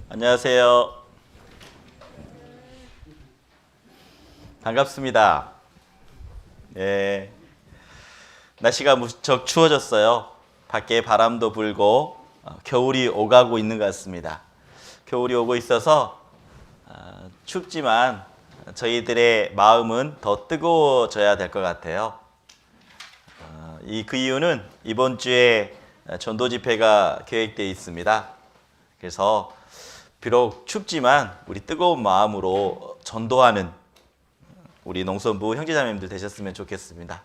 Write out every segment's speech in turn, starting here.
안녕하세요. 반갑습니다. 예. 날씨가 무척 추워졌어요. 밖에 바람도 불고 겨울이 오가고 있는 것 같습니다. 겨울이 오고 있어서 춥지만 저희들의 마음은 더 뜨거워져야 될 것 같아요. 그 이유는 이번 주에 전도 집회가 계획되어 있습니다. 그래서 비록 춥지만 우리 뜨거운 마음으로 전도하는 우리 농선부 형제자매님들 되셨으면 좋겠습니다.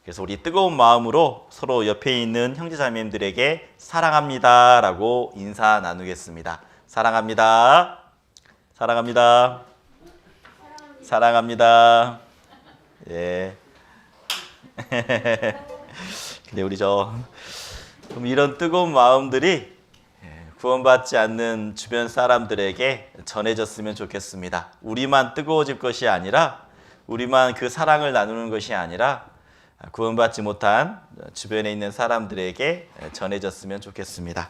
그래서 우리 뜨거운 마음으로 서로 옆에 있는 형제자매님들에게 사랑합니다 라고 인사 나누겠습니다. 사랑합니다. 사랑합니다. 사랑합니다. 예. 근데 우리 그럼 이런 뜨거운 마음들이 구원받지 않는 주변 사람들에게 전해졌으면 좋겠습니다. 우리만 뜨거워질 것이 아니라, 우리만 그 사랑을 나누는 것이 아니라 구원받지 못한 주변에 있는 사람들에게 전해졌으면 좋겠습니다.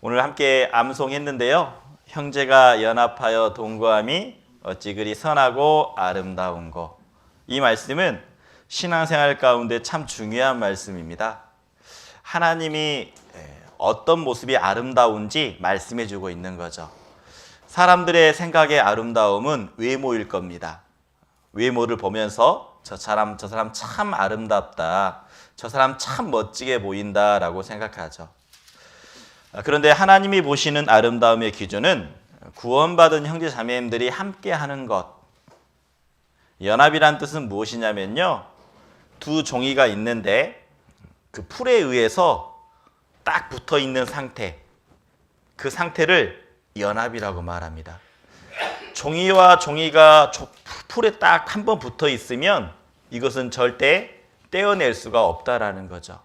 오늘 함께 암송했는데요. 형제가 연합하여 동거함이 어찌 그리 선하고 아름다운고. 이 말씀은 신앙생활 가운데 참 중요한 말씀입니다. 하나님이 어떤 모습이 아름다운지 말씀해 주고 있는 거죠. 사람들의 생각의 아름다움은 외모일 겁니다. 외모를 보면서 저 사람 참 아름답다, 저 사람 참 멋지게 보인다 라고 생각하죠. 그런데 하나님이 보시는 아름다움의 기준은 구원받은 형제 자매님들이 함께 하는 것. 연합이란 뜻은 무엇이냐면요, 두 종이가 있는데 그 풀에 의해서 딱 붙어 있는 상태, 그 상태를 연합이라고 말합니다. 종이와 종이가 풀에 딱 한 번 붙어 있으면 이것은 절대 떼어낼 수가 없다라는 거죠.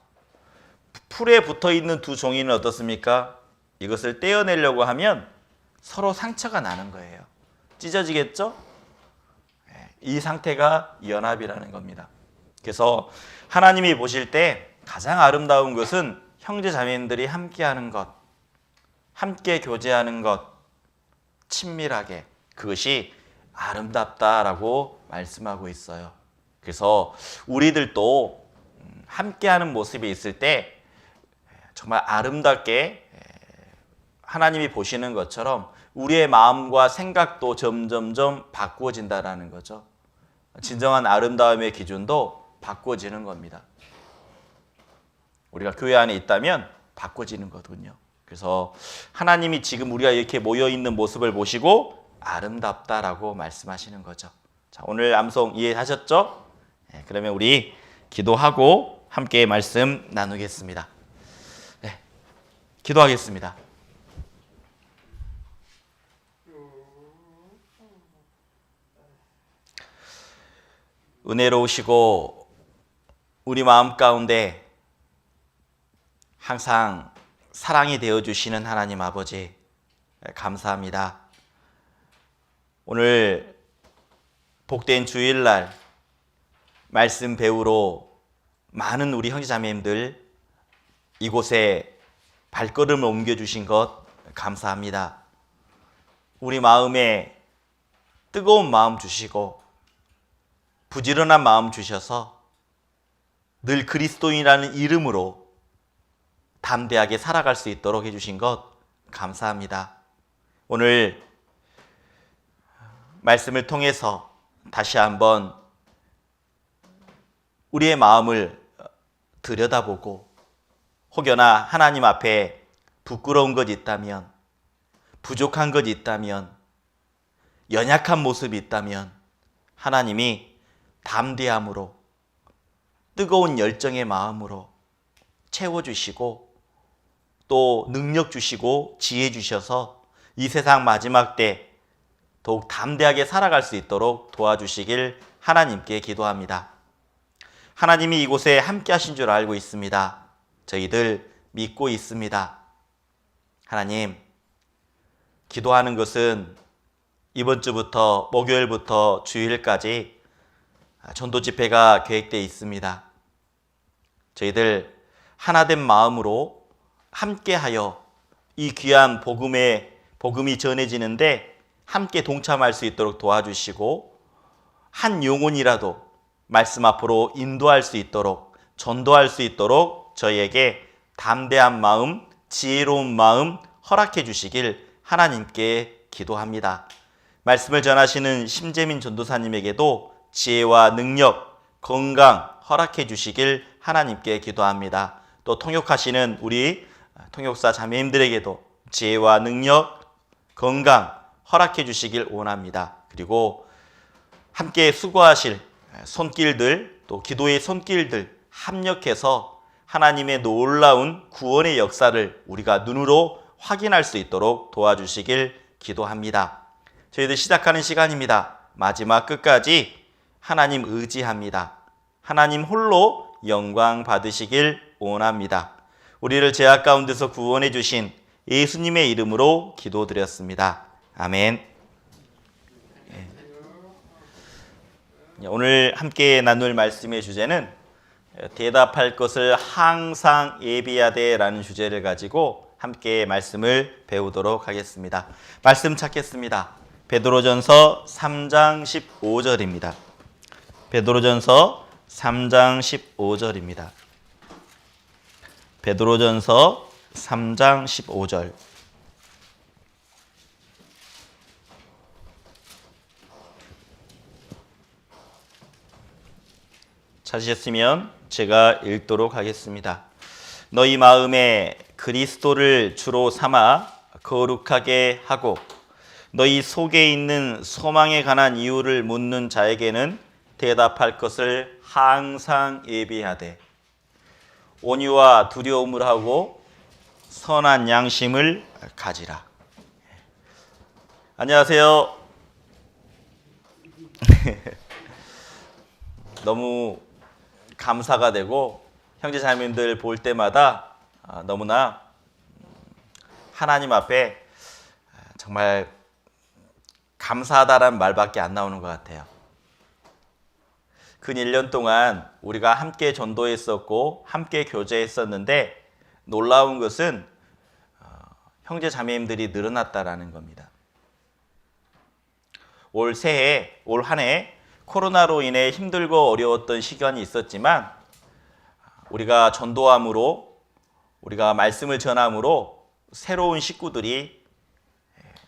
풀에 붙어 있는 두 종이는 어떻습니까? 이것을 떼어내려고 하면 서로 상처가 나는 거예요. 찢어지겠죠? 이 상태가 연합이라는 겁니다. 그래서 하나님이 보실 때 가장 아름다운 것은 형제 자매님들이 함께하는 것, 함께 교제하는 것, 친밀하게, 그것이 아름답다라고 말씀하고 있어요. 그래서 우리들도 함께하는 모습이 있을 때 정말 아름답게 하나님이 보시는 것처럼 우리의 마음과 생각도 점점점 바꾸어진다라는 거죠. 진정한 아름다움의 기준도 바꾸어지는 겁니다. 우리가 교회 안에 있다면 바꿔지는 거거든요. 그래서 하나님이 지금 우리가 이렇게 모여있는 모습을 보시고 아름답다라고 말씀하시는 거죠. 자, 오늘 암송 이해하셨죠? 네, 그러면 우리 기도하고 함께 말씀 나누겠습니다. 네, 기도하겠습니다. 은혜로우시고 우리 마음 가운데 항상 사랑이 되어주시는 하나님 아버지, 감사합니다. 오늘 복된 주일날 말씀 배우러 많은 우리 형제자매님들 이곳에 발걸음을 옮겨주신 것 감사합니다. 우리 마음에 뜨거운 마음 주시고 부지런한 마음 주셔서 늘 그리스도인이라는 이름으로 담대하게 살아갈 수 있도록 해주신 것 감사합니다. 오늘 말씀을 통해서 다시 한번 우리의 마음을 들여다보고 혹여나 하나님 앞에 부끄러운 것 있다면, 부족한 것 있다면, 연약한 모습이 있다면 하나님이 담대함으로 뜨거운 열정의 마음으로 채워주시고 또 능력 주시고 지혜 주셔서 이 세상 마지막 때 더욱 담대하게 살아갈 수 있도록 도와주시길 하나님께 기도합니다. 하나님이 이곳에 함께 하신 줄 알고 있습니다. 저희들 믿고 있습니다. 하나님, 기도하는 것은 이번 주부터 목요일부터 주일까지 전도 집회가 계획되어 있습니다. 저희들 하나된 마음으로 함께하여 이 귀한 복음이 전해지는데 함께 동참할 수 있도록 도와주시고 한 영혼이라도 말씀 앞으로 인도할 수 있도록 전도할 수 있도록 저희에게 담대한 마음, 지혜로운 마음 허락해 주시길 하나님께 기도합니다. 말씀을 전하시는 심재민 전도사님에게도 지혜와 능력, 건강 허락해 주시길 하나님께 기도합니다. 또 통역하시는 우리 통역사 자매님들에게도 지혜와 능력, 건강 허락해 주시길 원합니다. 그리고 함께 수고하실 손길들, 또 기도의 손길들 합력해서 하나님의 놀라운 구원의 역사를 우리가 눈으로 확인할 수 있도록 도와주시길 기도합니다. 저희들 시작하는 시간입니다. 마지막 끝까지 하나님 의지합니다. 하나님 홀로 영광 받으시길 원합니다. 우리를 죄악 가운데서 구원해 주신 예수님의 이름으로 기도드렸습니다. 아멘. 오늘 함께 나눌 말씀의 주제는 대답할 것을 항상 예비하되 라는 주제를 가지고 함께 말씀을 배우도록 하겠습니다. 말씀 찾겠습니다. 베드로전서 3장 15절입니다. 베드로전서 3장 15절입니다. 베드로전서 3장 15절. 찾으셨으면 제가 읽도록 하겠습니다. 너희 마음에 그리스도를 주로 삼아 거룩하게 하고 너희 속에 있는 소망에 관한 이유를 묻는 자에게는 대답할 것을 항상 예비하되 온유와 두려움을 하고 선한 양심을 가지라. 안녕하세요. 너무 감사가 되고 형제 자매님들 볼 때마다 너무나 하나님 앞에 정말 감사하다라는 말밖에 안 나오는 것 같아요. 근 1년 동안 우리가 함께 전도했었고 함께 교제했었는데 놀라운 것은 형제 자매님들이 늘어났다라는 겁니다. 올 새해, 올 한 해 코로나로 인해 힘들고 어려웠던 시간이 있었지만 우리가 전도함으로 우리가 말씀을 전함으로 새로운 식구들이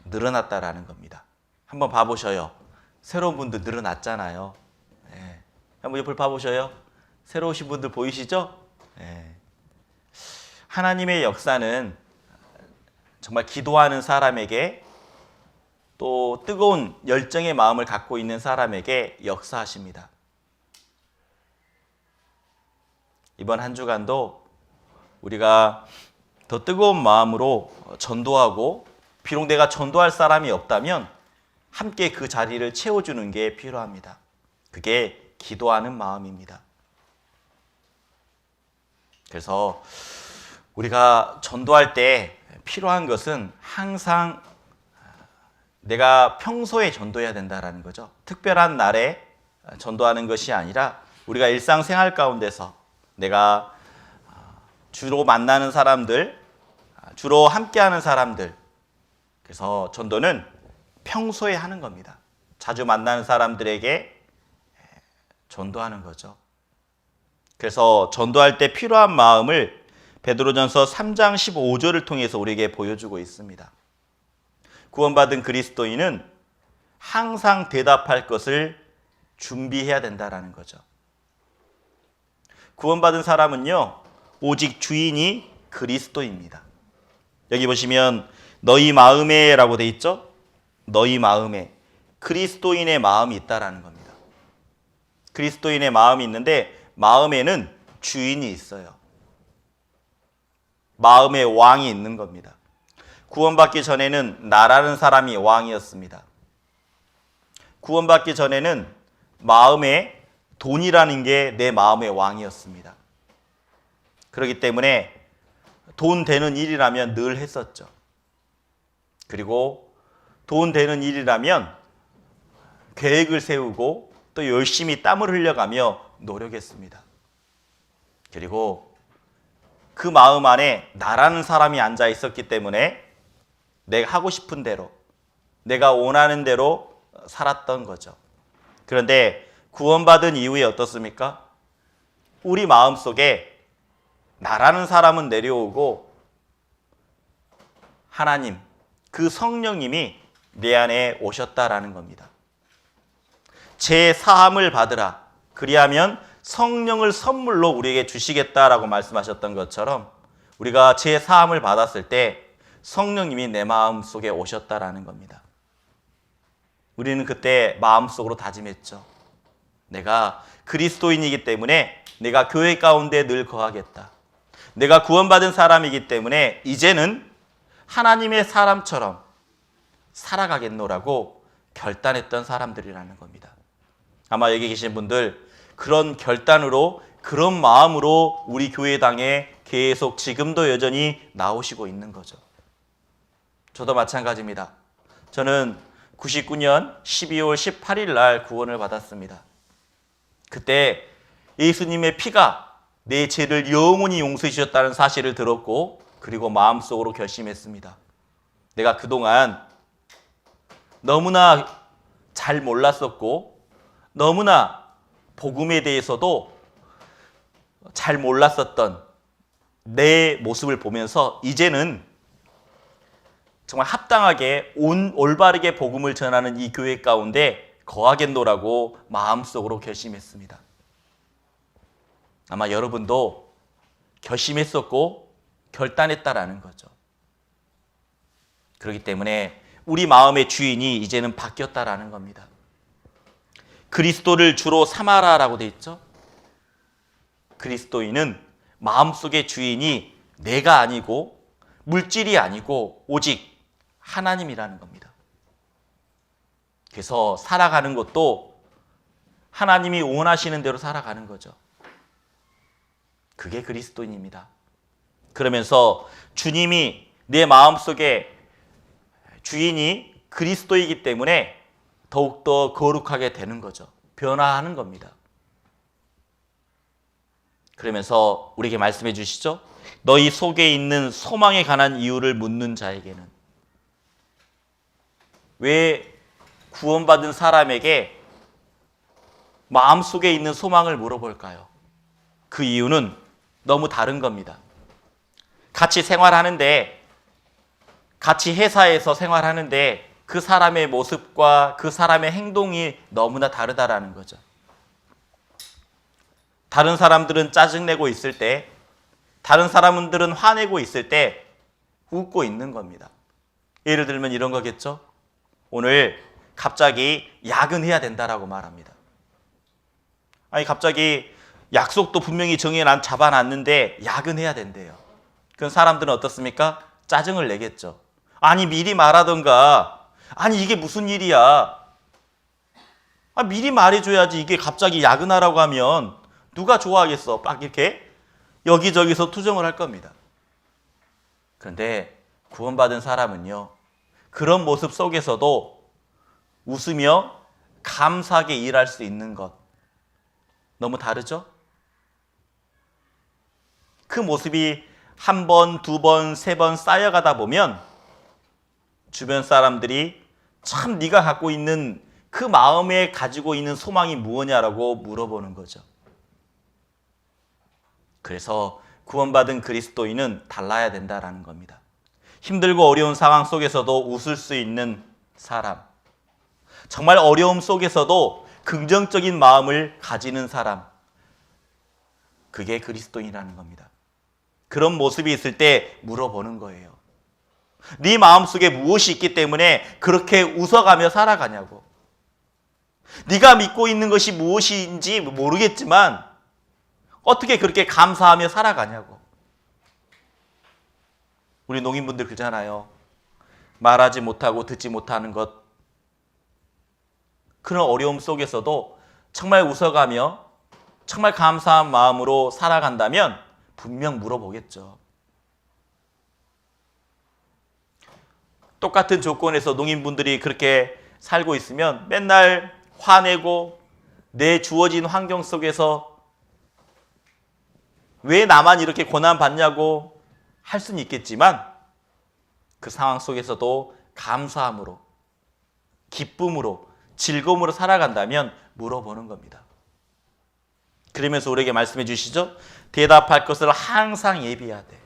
늘어났다라는 겁니다. 한번 봐보셔요. 새로운 분들 늘어났잖아요. 네. 한번 옆을 봐보셔요. 새로 오신 분들 보이시죠? 네. 하나님의 역사는 정말 기도하는 사람에게 또 뜨거운 열정의 마음을 갖고 있는 사람에게 역사하십니다. 이번 한 주간도 우리가 더 뜨거운 마음으로 전도하고 비록 내가 전도할 사람이 없다면 함께 그 자리를 채워주는 게 필요합니다. 그게 기도하는 마음입니다. 그래서 우리가 전도할 때 필요한 것은 항상 내가 평소에 전도해야 된다는 거죠. 특별한 날에 전도하는 것이 아니라 우리가 일상생활 가운데서 내가 주로 만나는 사람들, 주로 함께하는 사람들, 그래서 전도는 평소에 하는 겁니다. 자주 만나는 사람들에게 전도하는 거죠. 그래서 전도할 때 필요한 마음을 베드로전서 3장 15절을 통해서 우리에게 보여주고 있습니다. 구원받은 그리스도인은 항상 대답할 것을 준비해야 된다는 거죠. 구원받은 사람은요, 오직 주인이 그리스도입니다. 여기 보시면 너희 마음에 라고 돼 있죠? 너희 마음에 그리스도인의 마음이 있다라는 겁니다. 그리스도인의 마음이 있는데 마음에는 주인이 있어요. 마음에 왕이 있는 겁니다. 구원받기 전에는 나라는 사람이 왕이었습니다. 구원받기 전에는 마음에 돈이라는 게 내 마음의 왕이었습니다. 그렇기 때문에 돈 되는 일이라면 늘 했었죠. 그리고 돈 되는 일이라면 계획을 세우고 또 열심히 땀을 흘려가며 노력했습니다. 그리고 그 마음 안에 나라는 사람이 앉아 있었기 때문에 내가 하고 싶은 대로, 내가 원하는 대로 살았던 거죠. 그런데 구원받은 이후에 어떻습니까? 우리 마음속에 나라는 사람은 내려오고 하나님, 그 성령님이 내 안에 오셨다라는 겁니다. 제 사함을 받으라. 그리하면 성령을 선물로 우리에게 주시겠다라고 말씀하셨던 것처럼 우리가 제 사함을 받았을 때 성령님이 내 마음속에 오셨다라는 겁니다. 우리는 그때 마음속으로 다짐했죠. 내가 그리스도인이기 때문에 내가 교회 가운데 늘 거하겠다. 내가 구원받은 사람이기 때문에 이제는 하나님의 사람처럼 살아가겠노라고 결단했던 사람들이라는 겁니다. 아마 여기 계신 분들 그런 결단으로, 그런 마음으로 우리 교회당에 계속 지금도 여전히 나오시고 있는 거죠. 저도 마찬가지입니다. 저는 99년 12월 18일 날 구원을 받았습니다. 그때 예수님의 피가 내 죄를 영원히 용서해 주셨다는 사실을 들었고, 그리고 마음속으로 결심했습니다. 내가 그동안 너무나 잘 몰랐었고 너무나 복음에 대해서도 잘 몰랐었던 내 모습을 보면서 이제는 정말 합당하게 올바르게 복음을 전하는 이 교회 가운데 거하겠노라고 마음속으로 결심했습니다. 아마 여러분도 결심했었고 결단했다라는 거죠. 그렇기 때문에 우리 마음의 주인이 이제는 바뀌었다라는 겁니다. 그리스도를 주로 삼아라라고 되어 있죠. 그리스도인은 마음속의 주인이 내가 아니고 물질이 아니고 오직 하나님이라는 겁니다. 그래서 살아가는 것도 하나님이 원하시는 대로 살아가는 거죠. 그게 그리스도인입니다. 그러면서 주님이 내 마음속에 주인이 그리스도이기 때문에 더욱더 거룩하게 되는 거죠. 변화하는 겁니다. 그러면서 우리에게 말씀해 주시죠. 너희 속에 있는 소망에 관한 이유를 묻는 자에게는. 왜 구원받은 사람에게 마음속에 있는 소망을 물어볼까요? 그 이유는 너무 다른 겁니다. 같이 생활하는데, 같이 회사에서 생활하는데 그 사람의 모습과 그 사람의 행동이 너무나 다르다라는 거죠. 다른 사람들은 짜증내고 있을 때, 다른 사람들은 화내고 있을 때 웃고 있는 겁니다. 예를 들면 이런 거겠죠. 오늘 갑자기 야근해야 된다라고 말합니다. 아니 갑자기 약속도 분명히 잡아놨는데 야근해야 된대요. 그럼 사람들은 어떻습니까? 짜증을 내겠죠. 아니 미리 말하던가. 아니 이게 무슨 일이야. 미리 말해줘야지. 이게 갑자기 야근하라고 하면 누가 좋아하겠어. 막 이렇게 여기저기서 투정을 할 겁니다. 그런데 구원받은 사람은요, 그런 모습 속에서도 웃으며 감사하게 일할 수 있는 것, 너무 다르죠? 그 모습이 한 번, 두 번, 세 번 쌓여가다 보면 주변 사람들이 참 네가 갖고 있는 그 마음에 가지고 있는 소망이 무엇냐라고 물어보는 거죠. 그래서 구원받은 그리스도인은 달라야 된다라는 겁니다. 힘들고 어려운 상황 속에서도 웃을 수 있는 사람, 정말 어려움 속에서도 긍정적인 마음을 가지는 사람, 그게 그리스도인이라는 겁니다. 그런 모습이 있을 때 물어보는 거예요. 네 마음속에 무엇이 있기 때문에 그렇게 웃어가며 살아가냐고. 네가 믿고 있는 것이 무엇인지 모르겠지만 어떻게 그렇게 감사하며 살아가냐고. 우리 농인분들 그러잖아요. 말하지 못하고 듣지 못하는 것. 그런 어려움 속에서도 정말 웃어가며 정말 감사한 마음으로 살아간다면 분명 물어보겠죠. 똑같은 조건에서 농인분들이 그렇게 살고 있으면 맨날 화내고 내 주어진 환경 속에서 왜 나만 이렇게 고난받냐고 할 수는 있겠지만 그 상황 속에서도 감사함으로, 기쁨으로, 즐거움으로 살아간다면 물어보는 겁니다. 그러면서 우리에게 말씀해 주시죠. 대답할 것을 항상 예비하되.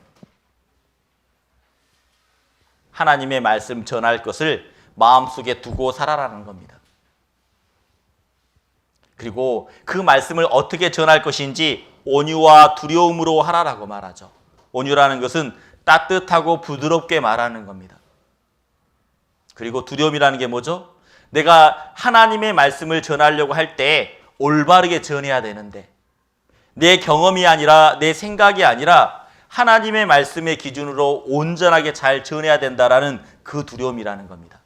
하나님의 말씀 전할 것을 마음속에 두고 살아라는 겁니다. 그리고 그 말씀을 어떻게 전할 것인지 온유와 두려움으로 하라라고 말하죠. 온유라는 것은 따뜻하고 부드럽게 말하는 겁니다. 그리고 두려움이라는 게 뭐죠? 내가 하나님의 말씀을 전하려고 할 때 올바르게 전해야 되는데 내 경험이 아니라 내 생각이 아니라 하나님의 말씀의 기준으로 온전하게 잘 전해야 된다라는 그 두려움이라는 겁니다.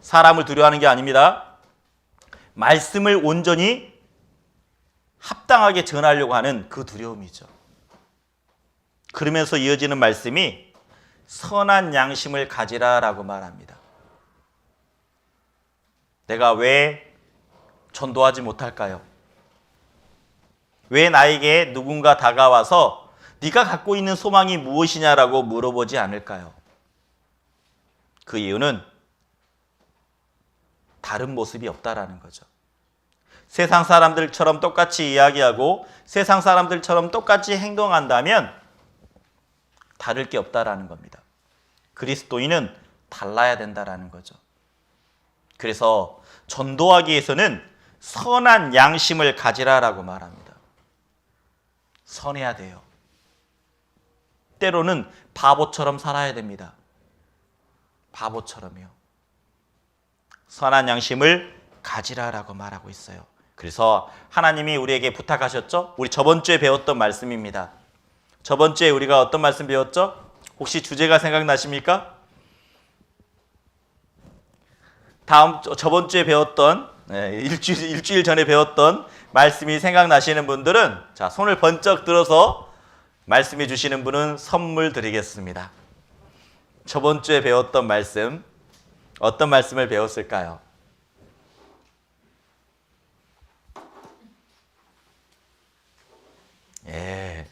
사람을 두려워하는 게 아닙니다. 말씀을 온전히 합당하게 전하려고 하는 그 두려움이죠. 그러면서 이어지는 말씀이 선한 양심을 가지라라고 말합니다. 내가 왜 전도하지 못할까요? 왜 나에게 누군가 다가와서 네가 갖고 있는 소망이 무엇이냐라고 물어보지 않을까요? 그 이유는 다른 모습이 없다라는 거죠. 세상 사람들처럼 똑같이 이야기하고 세상 사람들처럼 똑같이 행동한다면 다를 게 없다라는 겁니다. 그리스도인은 달라야 된다라는 거죠. 그래서 전도하기 위해서는 선한 양심을 가지라라고 말합니다. 선해야 돼요. 때로는 바보처럼 살아야 됩니다. 바보처럼요. 선한 양심을 가지라라고 말하고 있어요. 그래서 하나님이 우리에게 부탁하셨죠? 우리 저번 주에 배웠던 말씀입니다. 저번 주에 우리가 어떤 말씀 배웠죠? 혹시 주제가 생각나십니까? 저번 주에 배웠던 일주일 전에 배웠던 말씀이 생각나시는 분들은 자, 손을 번쩍 들어서 말씀해 주시는 분은 선물 드리겠습니다. 저번 주에 배웠던 말씀, 어떤 말씀을 배웠을까요?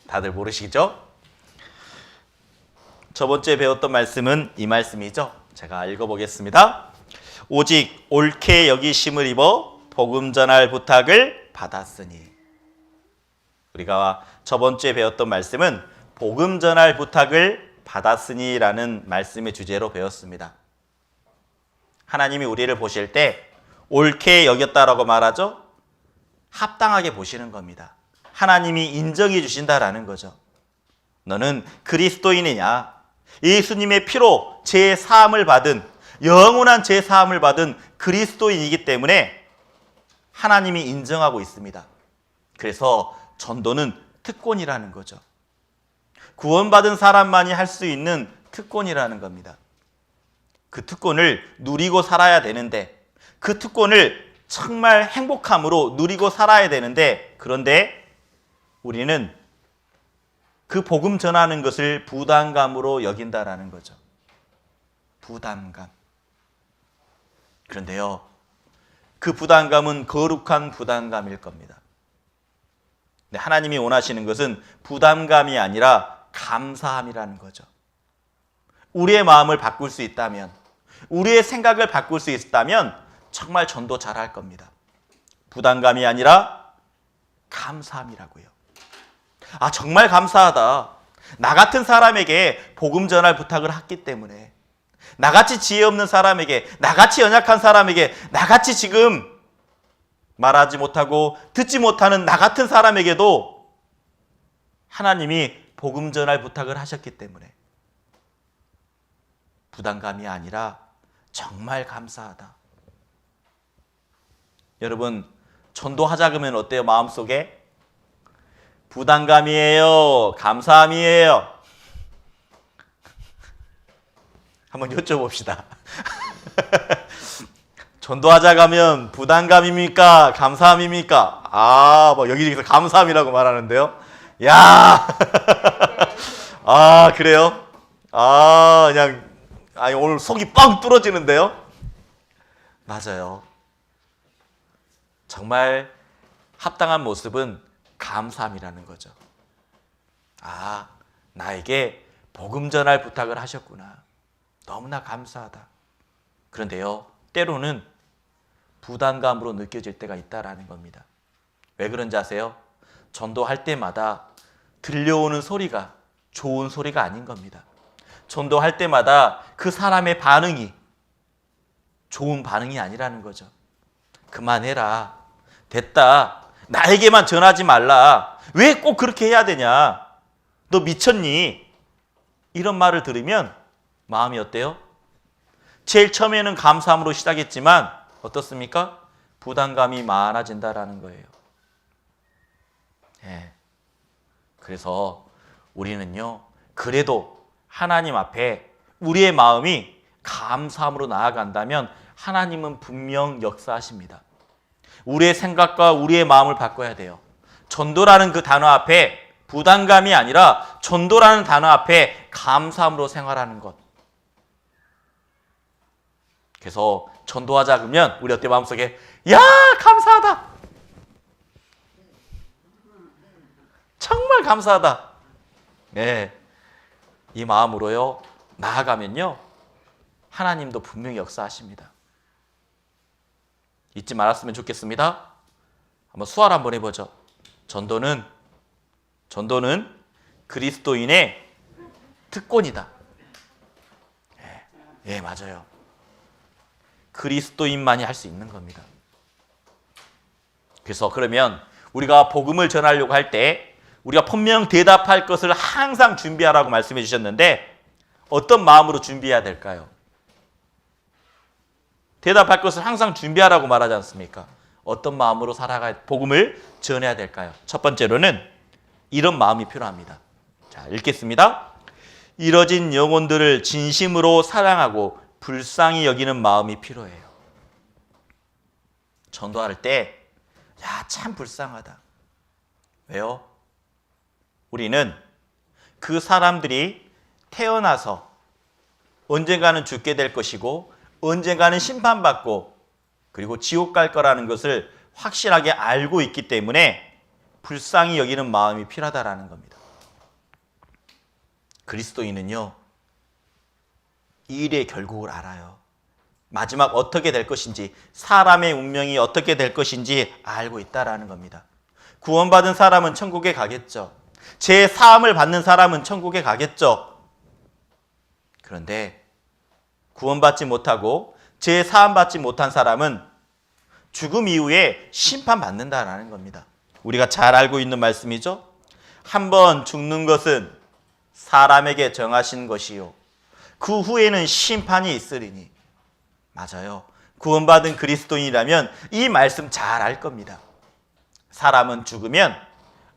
다들 모르시죠? 저번 주에 배웠던 말씀은 이 말씀이죠. 제가 읽어보겠습니다. 오직 옳게 여기심을 입어 복음 전할 부탁을 받았으니. 우리가 저번 주에 배웠던 말씀은 복음 전할 부탁을 받았으니라는 말씀의 주제로 배웠습니다. 하나님이 우리를 보실 때 옳게 여겼다라고 말하죠. 합당하게 보시는 겁니다. 하나님이 인정해 주신다라는 거죠. 너는 그리스도인이냐? 예수님의 피로 제 사함을 받은 영원한 제 사함을 받은 그리스도인이기 때문에 하나님이 인정하고 있습니다. 그래서 전도는 특권이라는 거죠. 구원받은 사람만이 할 수 있는 특권이라는 겁니다. 그 특권을 누리고 살아야 되는데 그 특권을 정말 행복함으로 누리고 살아야 되는데 그런데 우리는 그 복음 전하는 것을 부담감으로 여긴다라는 거죠. 부담감. 그런데요, 그 부담감은 거룩한 부담감일 겁니다. 근데 하나님이 원하시는 것은 부담감이 아니라 감사함이라는 거죠. 우리의 마음을 바꿀 수 있다면, 우리의 생각을 바꿀 수 있다면 정말 전도 잘할 겁니다. 부담감이 아니라 감사함이라고요. 아, 정말 감사하다. 나 같은 사람에게 복음 전할 부탁을 했기 때문에, 나같이 지혜 없는 사람에게, 나같이 연약한 사람에게, 나같이 지금 말하지 못하고 듣지 못하는 나 같은 사람에게도 하나님이 복음 전할 부탁을 하셨기 때문에 부담감이 아니라 정말 감사하다. 여러분, 전도하자 그러면 어때요? 마음속에? 부담감이에요? 감사함이에요? 한번 여쭤봅시다. 전도하자 가면 부담감입니까? 감사함입니까? 뭐 여기저기서 감사함이라고 말하는데요. 야, 그래요? 그냥 오늘 속이 뻥 뚫어지는데요. 맞아요. 정말 합당한 모습은 감사함이라는 거죠. 아, 나에게 복음 전할 부탁을 하셨구나. 너무나 감사하다. 그런데요, 때로는 부담감으로 느껴질 때가 있다라는 겁니다. 왜 그런지 아세요? 전도할 때마다 들려오는 소리가 좋은 소리가 아닌 겁니다. 전도할 때마다 그 사람의 반응이 좋은 반응이 아니라는 거죠. 그만해라. 됐다. 나에게만 전하지 말라. 왜 꼭 그렇게 해야 되냐? 너 미쳤니? 이런 말을 들으면 마음이 어때요? 제일 처음에는 감사함으로 시작했지만 어떻습니까? 부담감이 많아진다라는 거예요. 네. 그래서 우리는요, 그래도 하나님 앞에 우리의 마음이 감사함으로 나아간다면 하나님은 분명 역사하십니다. 우리의 생각과 우리의 마음을 바꿔야 돼요. 전도라는 그 단어 앞에 부담감이 아니라 전도라는 단어 앞에 감사함으로 생활하는 것. 그래서 전도하자 그러면 우리 어때 마음속에 야 감사하다. 정말 감사하다. 네, 이 마음으로요 나아가면요 하나님도 분명히 역사하십니다. 잊지 말았으면 좋겠습니다. 한번 수활 한번 해보죠. 전도는 그리스도인의 특권이다. 예, 맞아요. 그리스도인만이 할 수 있는 겁니다. 그래서 그러면 우리가 복음을 전하려고 할 때 우리가 분명 대답할 것을 항상 준비하라고 말씀해 주셨는데 어떤 마음으로 준비해야 될까요? 대답할 것을 항상 준비하라고 말하지 않습니까? 어떤 마음으로 복음을 전해야 될까요? 첫 번째로는 이런 마음이 필요합니다. 자, 읽겠습니다. 이뤄진 영혼들을 진심으로 사랑하고 불쌍히 여기는 마음이 필요해요. 전도할 때 참 불쌍하다. 왜요? 우리는 그 사람들이 태어나서 언젠가는 죽게 될 것이고 언젠가는 심판받고 그리고 지옥 갈 거라는 것을 확실하게 알고 있기 때문에 불쌍히 여기는 마음이 필요하다라는 겁니다. 그리스도인은요, 이 일의 결국을 알아요. 마지막 어떻게 될 것인지, 사람의 운명이 어떻게 될 것인지 알고 있다라는 겁니다. 구원받은 사람은 천국에 가겠죠. 제 사함을 받는 사람은 천국에 가겠죠. 그런데 구원받지 못하고 제 사함 받지 못한 사람은 죽음 이후에 심판받는다라는 겁니다. 우리가 잘 알고 있는 말씀이죠. 한 번 죽는 것은 사람에게 정하신 것이요 그 후에는 심판이 있으리니. 맞아요. 구원받은 그리스도인이라면 이 말씀 잘 알 겁니다. 사람은 죽으면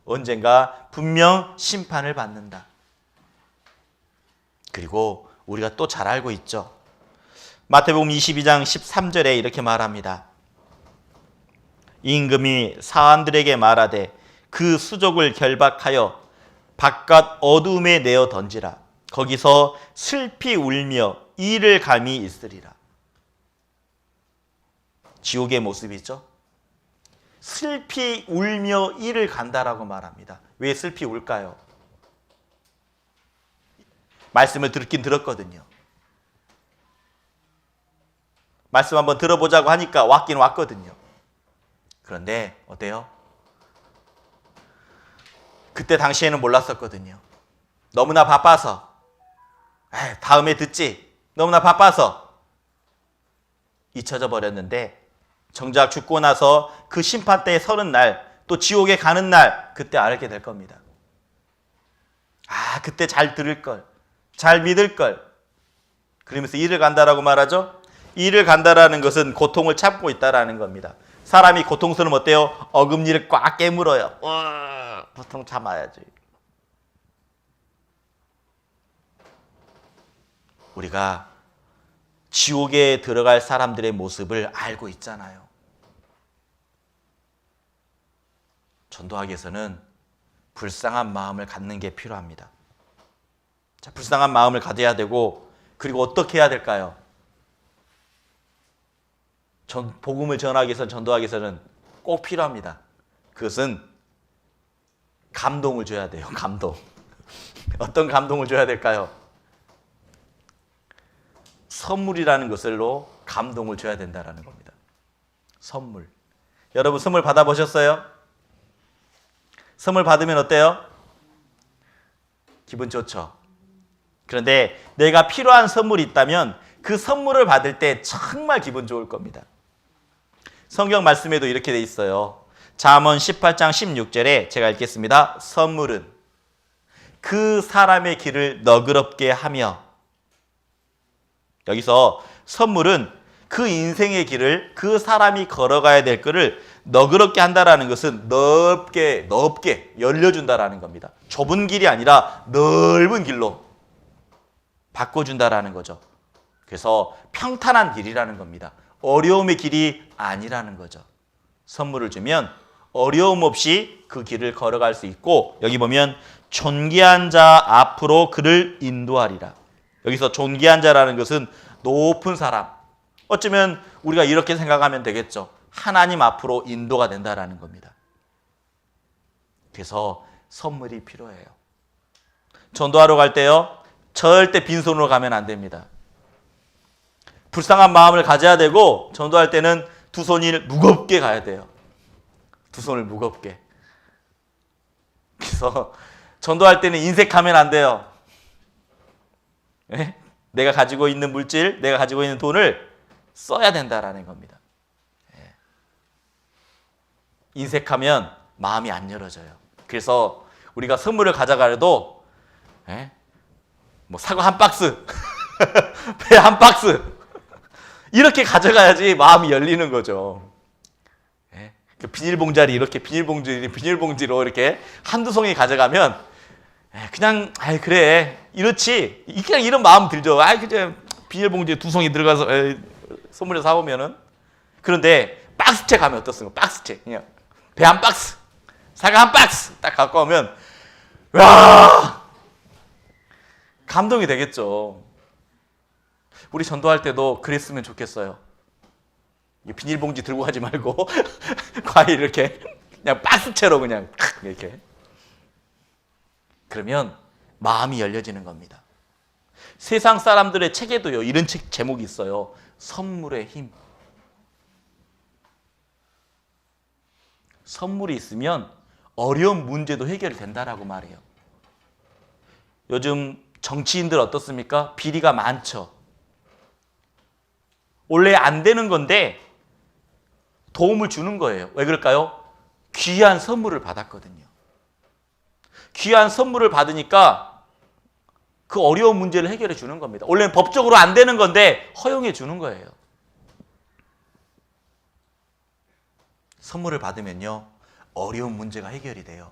언젠가 분명 심판을 받는다. 그리고 우리가 또 잘 알고 있죠. 마태복음 22장 13절에 이렇게 말합니다. 임금이 사람들에게 말하되 그 수족을 결박하여 바깥 어두움에 내어 던지라. 거기서 슬피 울며 이를 감이 있으리라. 지옥의 모습이죠. 슬피 울며 이를 간다라고 말합니다. 왜 슬피 울까요? 말씀을 듣긴 들었거든요. 말씀 한번 들어보자고 하니까 왔긴 왔거든요. 그런데 어때요? 그때 당시에는 몰랐었거든요. 너무나 바빠서 다음에 듣지. 너무나 바빠서 잊혀져 버렸는데 정작 죽고 나서 그 심판대에 서는 날, 또 지옥에 가는 날, 그때 알게 될 겁니다. 그때 잘 들을 걸, 잘 믿을 걸. 그러면서 이를 간다라고 말하죠. 이를 간다라는 것은 고통을 참고 있다라는 겁니다. 사람이 고통스러우면 어때요? 어금니를 꽉 깨물어요. 고통 참아야지. 우리가 지옥에 들어갈 사람들의 모습을 알고 있잖아요. 전도하기 위해서는 불쌍한 마음을 갖는 게 필요합니다. 자, 불쌍한 마음을 가져야 되고, 그리고 어떻게 해야 될까요? 복음을 전하기 위해서는, 전도하기 위해서는 꼭 필요합니다. 그것은 감동을 줘야 돼요. 감동. 어떤 감동을 줘야 될까요? 선물이라는 것으로 감동을 줘야 된다는 겁니다. 선물. 여러분 선물 받아보셨어요? 선물 받으면 어때요? 기분 좋죠. 그런데 내가 필요한 선물이 있다면 그 선물을 받을 때 정말 기분 좋을 겁니다. 성경 말씀에도 이렇게 돼 있어요. 잠언 18장 16절에 제가 읽겠습니다. 선물은 그 사람의 길을 너그럽게 하며, 여기서 선물은 그 인생의 길을 그 사람이 걸어가야 될 것을 너그럽게 한다라는 것은 넓게 열려준다라는 겁니다. 좁은 길이 아니라 넓은 길로 바꿔준다라는 거죠. 그래서 평탄한 길이라는 겁니다. 어려움의 길이 아니라는 거죠. 선물을 주면 어려움 없이 그 길을 걸어갈 수 있고, 여기 보면 존귀한 자 앞으로 그를 인도하리라. 여기서 존귀한 자라는 것은 높은 사람. 어쩌면 우리가 이렇게 생각하면 되겠죠. 하나님 앞으로 인도가 된다라는 겁니다. 그래서 선물이 필요해요. 전도하러 갈 때요, 절대 빈손으로 가면 안 됩니다. 불쌍한 마음을 가져야 되고, 전도할 때는 두 손을 무겁게 가야 돼요. 두 손을 무겁게. 그래서 전도할 때는 인색하면 안 돼요. 네? 내가 가지고 있는 물질, 내가 가지고 있는 돈을 써야 된다라는 겁니다. 네. 인색하면 마음이 안 열어져요. 그래서 우리가 선물을 가져가려도 네? 뭐 사과 한 박스, 배 한 박스 이렇게 가져가야지 마음이 열리는 거죠. 네? 비닐봉지를 이렇게 비닐봉지로 이렇게 한두 송이 가져가면 그냥 그래 이렇지, 그냥 이런 마음 들죠. 그냥 비닐봉지에 두 송이 들어가서 선물을 사오면은. 그런데 박스채 가면 어떻습니까? 박스채 그냥 배 한 박스, 사과 한 박스 딱 갖고 오면 와, 감동이 되겠죠. 우리 전도할 때도 그랬으면 좋겠어요. 비닐봉지 들고 가지 말고 과일 이렇게 그냥 박스채로 그냥 이렇게. 그러면 마음이 열려지는 겁니다. 세상 사람들의 책에도요, 이런 책 제목이 있어요. 선물의 힘. 선물이 있으면 어려운 문제도 해결된다라고 말해요. 요즘 정치인들 어떻습니까? 비리가 많죠. 원래 안 되는 건데 도움을 주는 거예요. 왜 그럴까요? 귀한 선물을 받았거든요. 귀한 선물을 받으니까 그 어려운 문제를 해결해 주는 겁니다. 원래는 법적으로 안 되는 건데 허용해 주는 거예요. 선물을 받으면요, 어려운 문제가 해결이 돼요.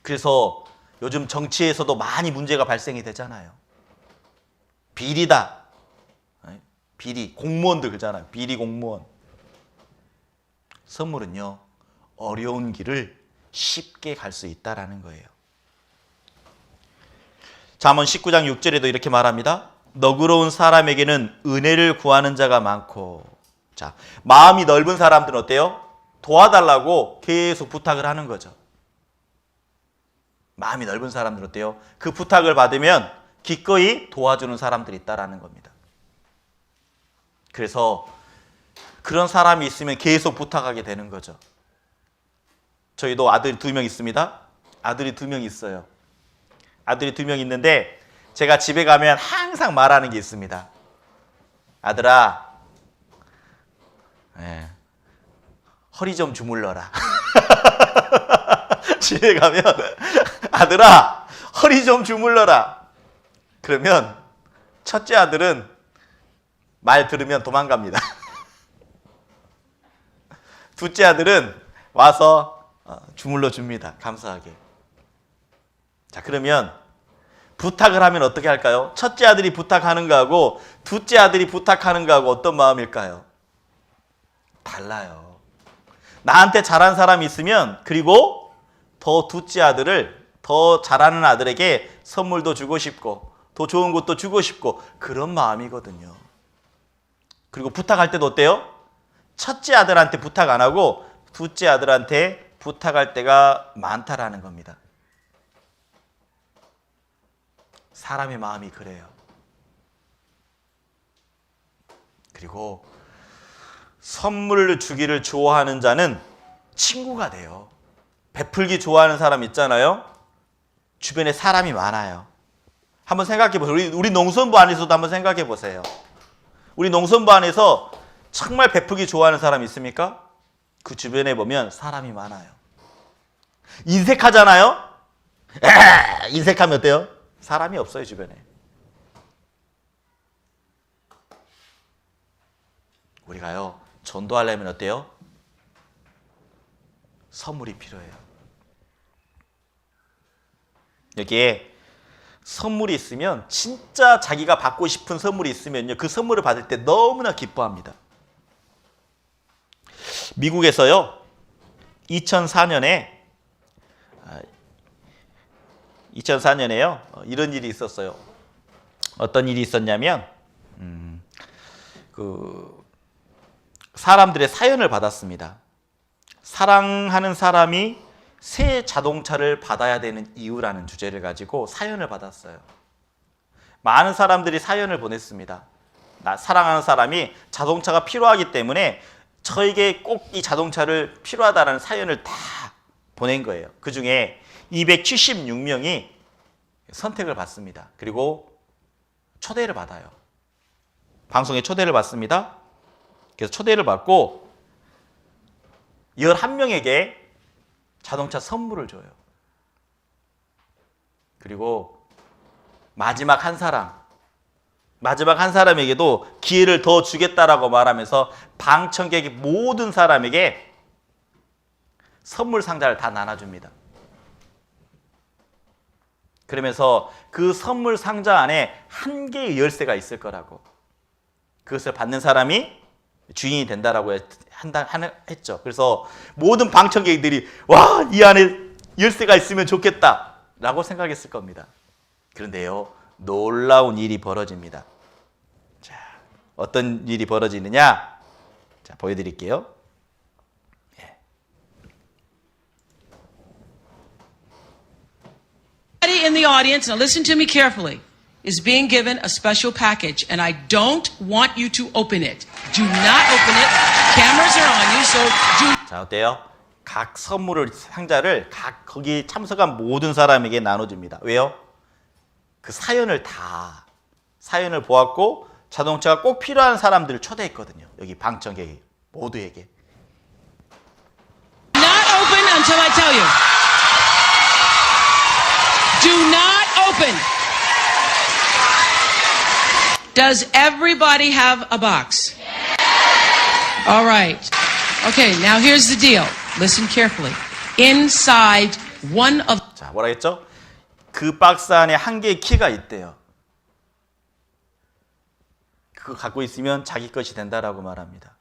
그래서 요즘 정치에서도 많이 문제가 발생이 되잖아요. 비리다. 비리, 공무원들 그러잖아요. 비리 공무원. 선물은요, 어려운 길을 쉽게 갈 수 있다라는 거예요. 잠언 19장 6절에도 이렇게 말합니다. 너그러운 사람에게는 은혜를 구하는 자가 많고. 자, 마음이 넓은 사람들은 어때요? 도와달라고 계속 부탁을 하는 거죠. 마음이 넓은 사람들은 어때요? 그 부탁을 받으면 기꺼이 도와주는 사람들이 있다라는 겁니다. 그래서 그런 사람이 있으면 계속 부탁하게 되는 거죠. 저희도 아들이 2명 있습니다. 아들이 2명 있어요. 아들이 2명 있는데 제가 집에 가면 항상 말하는 게 있습니다. 아들아, 허리 좀 주물러라. 집에 가면 아들아, 허리 좀 주물러라. 그러면 첫째 아들은 말 들으면 도망갑니다. 둘째 아들은 와서 주물러 줍니다. 감사하게. 자, 그러면 부탁을 하면 어떻게 할까요? 첫째 아들이 부탁하는 거하고 둘째 아들이 부탁하는 거하고 어떤 마음일까요? 달라요. 나한테 잘한 사람이 있으면, 그리고 더 둘째 아들을, 더 잘하는 아들에게 선물도 주고 싶고 더 좋은 것도 주고 싶고 그런 마음이거든요. 그리고 부탁할 때도 어때요? 첫째 아들한테 부탁 안 하고 둘째 아들한테 부탁할 때가 많다라는 겁니다. 사람의 마음이 그래요. 그리고 선물을 주기를 좋아하는 자는 친구가 돼요. 베풀기 좋아하는 사람 있잖아요. 주변에 사람이 많아요. 한번 생각해 보세요. 우리 농선부 안에서도 한번 생각해 보세요. 우리 농선부 안에서 정말 베풀기 좋아하는 사람 있습니까? 그 주변에 보면 사람이 많아요. 인색하잖아요. 인색하면 어때요? 사람이 없어요, 주변에. 우리가요, 전도하려면 어때요? 선물이 필요해요. 여기에 선물이 있으면, 진짜 자기가 받고 싶은 선물이 있으면요, 그 선물을 받을 때 너무나 기뻐합니다. 미국에서요, 2004년에요, 이런 일이 있었어요. 어떤 일이 있었냐면, 사람들의 사연을 받았습니다. 사랑하는 사람이 새 자동차를 받아야 되는 이유라는 주제를 가지고 사연을 받았어요. 많은 사람들이 사연을 보냈습니다. 사랑하는 사람이 자동차가 필요하기 때문에 저에게 꼭 이 자동차를 필요하다는 사연을 다 보낸 거예요. 그 중에 276명이 선택을 받습니다. 그리고 초대를 받아요. 방송에 초대를 받습니다. 그래서 초대를 받고 11명에게 자동차 선물을 줘요. 그리고 마지막 한 사람에게도 기회를 더 주겠다라고 말하면서 방청객 모든 사람에게 선물 상자를 다 나눠줍니다. 그러면서 그 선물 상자 안에 한 개의 열쇠가 있을 거라고, 그것을 받는 사람이 주인이 된다라고 했죠. 그래서 모든 방청객들이 와, 이 안에 열쇠가 있으면 좋겠다라고 생각했을 겁니다. 그런데요, 놀라운 일이 벌어집니다. 자, 어떤 일이 벌어지느냐? 자, 보여드릴게요. Everybody in the audience, now listen to me carefully, is being given a special package, and I don't want you to open it. Do not open it. Cameras are on you, so do. 자, 어때요? 각 상자를 거기 참석한 모든 사람에게 나눠줍니다. 왜요? 그 사연을 보았고 자동차가 꼭 필요한 사람들을 초대했거든요. 여기 방청객 모두에게. Not open until I tell you. Do not open. Does everybody have a box? All right. Okay, now here's the deal. Listen carefully. Inside one of. 자, 뭐라 했죠? 그 박스 안에 한 개의 키가 있대요. 그거 갖고 있으면 자기 것이 된다라고 말합니다.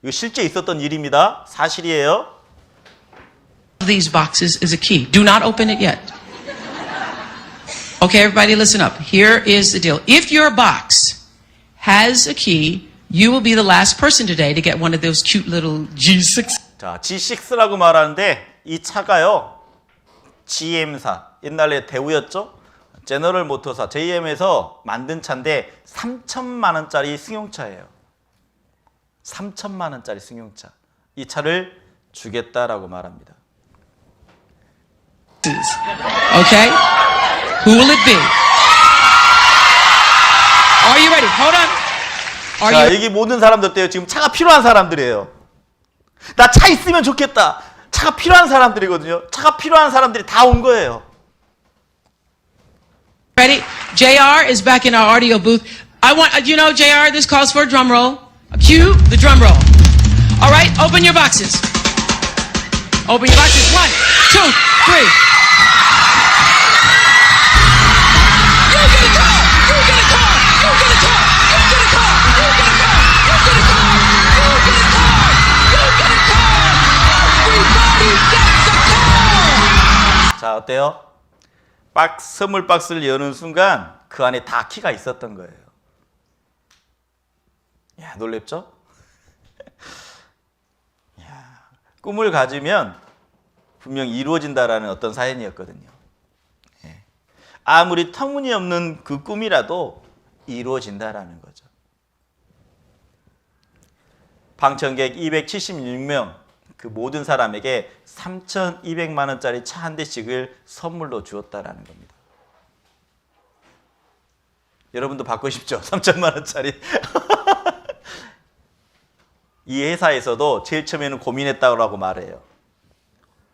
이거 실제 있었던 일입니다. 사실이에요. These boxes is a key. Do not open it yet. Okay, everybody listen up. Here is the deal. If your box has a key, you will be the last person today to get one of those cute little G6. 자, G6라고 말하는데 이 차가요, GM사, 옛날에 대우였죠? 제너럴 모터사, JM에서 만든 차인데 3천만 원짜리 승용차예요. 3천만 원짜리 승용차. 이 차를 주겠다라고 말합니다. Okay? Who will it be? Are you ready? Hold on. 자, 여기 모든 사람들 때요. 지금 차가 필요한 사람들이에요. 나 차 있으면 좋겠다. 차가 필요한 사람들이거든요. 차가 필요한 사람들이 다 온 거예요. Ready? JR is back in our audio booth. You know, JR, this calls for a drum roll. Cue the drum roll. All right, open your boxes. Open your boxes. 1, 2, 3. 자, 어때요? 선물 박스를 여는 순간 그 안에 다 키가 있었던 거예요. 야, 놀랍죠? 야, 꿈을 가지면 분명 이루어진다라는 어떤 사연이었거든요. 예. 아무리 터무니없는 그 꿈이라도 이루어진다라는 거죠. 방청객 276명 그 모든 사람에게 3,200만 원짜리 차 한 대씩을 선물로 주었다라는 겁니다. 여러분도 받고 싶죠? 3천만 원짜리. 이 회사에서도 제일 처음에는 고민했다고 말해요.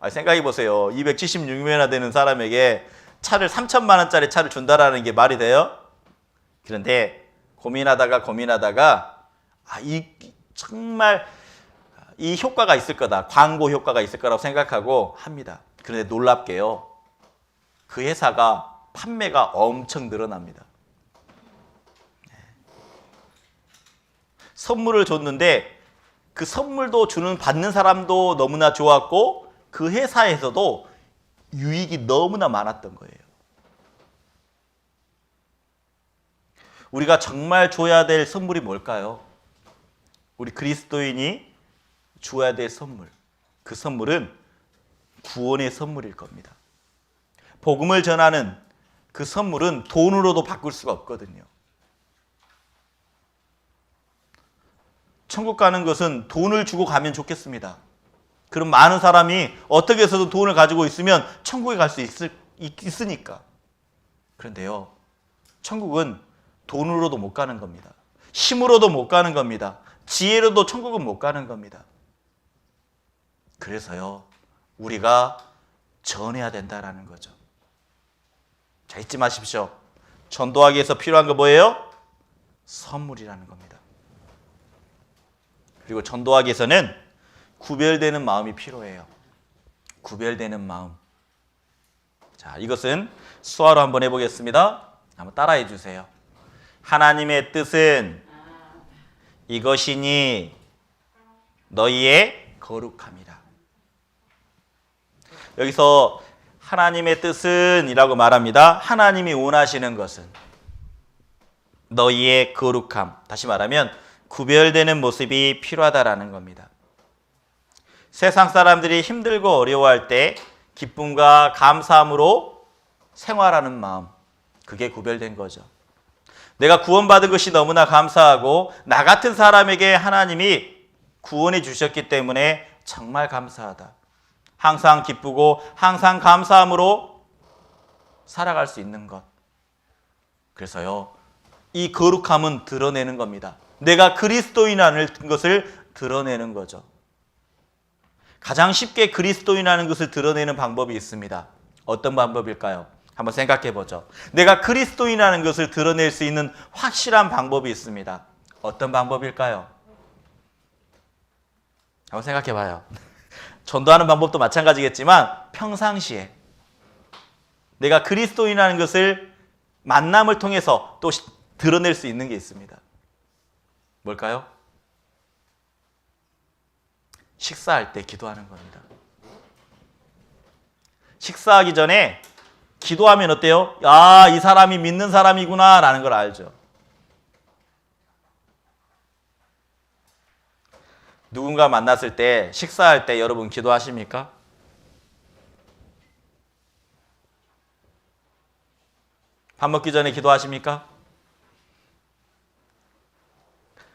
생각해 보세요. 276명이나 되는 사람에게 차를 3천만 원짜리 차를 준다라는 게 말이 돼요? 그런데 고민하다가 정말 이 효과가 있을 거다. 광고 효과가 있을 거라고 생각하고 합니다. 그런데 놀랍게요. 그 회사가 판매가 엄청 늘어납니다. 선물을 줬는데 그 선물도 받는 사람도 너무나 좋았고 그 회사에서도 유익이 너무나 많았던 거예요. 우리가 정말 줘야 될 선물이 뭘까요? 우리 그리스도인이 줘야 될 선물. 그 선물은 구원의 선물일 겁니다. 복음을 전하는 그 선물은 돈으로도 바꿀 수가 없거든요. 천국 가는 것은 돈을 주고 가면 좋겠습니다. 그럼 많은 사람이 어떻게 해서든 돈을 가지고 있으면 천국에 갈 수 있으니까. 그런데요, 천국은 돈으로도 못 가는 겁니다. 힘으로도 못 가는 겁니다. 지혜로도 천국은 못 가는 겁니다. 그래서요, 우리가 전해야 된다라는 거죠. 자, 잊지 마십시오. 전도하기 위해서 필요한 거 뭐예요? 선물이라는 겁니다. 그리고 전도하기 위해서는 구별되는 마음이 필요해요. 구별되는 마음. 자, 이것은 수화로 한번 해보겠습니다. 한번 따라해 주세요. 하나님의 뜻은 이것이니 너희의 거룩함이라. 여기서 하나님의 뜻은 이라고 말합니다. 하나님이 원하시는 것은 너희의 거룩함. 다시 말하면 구별되는 모습이 필요하다라는 겁니다. 세상 사람들이 힘들고 어려워할 때 기쁨과 감사함으로 생활하는 마음, 그게 구별된 거죠. 내가 구원받은 것이 너무나 감사하고 나 같은 사람에게 하나님이 구원해 주셨기 때문에 정말 감사하다. 항상 기쁘고 항상 감사함으로 살아갈 수 있는 것. 그래서요, 이 거룩함은 드러내는 겁니다. 내가 그리스도인이라는 것을 드러내는 거죠. 가장 쉽게 그리스도인이라는 것을 드러내는 방법이 있습니다. 어떤 방법일까요? 한번 생각해 보죠. 내가 그리스도인이라는 것을 드러낼 수 있는 확실한 방법이 있습니다. 어떤 방법일까요? 한번 생각해 봐요. 전도하는 방법도 마찬가지겠지만 평상시에 내가 그리스도인이라는 것을 만남을 통해서 또 드러낼 수 있는 게 있습니다. 뭘까요? 식사할 때 기도하는 겁니다. 식사하기 전에 기도하면 어때요? 아, 이 사람이 믿는 사람이구나 라는 걸 알죠. 누군가 만났을 때, 식사할 때 여러분 기도하십니까? 밥 먹기 전에 기도하십니까?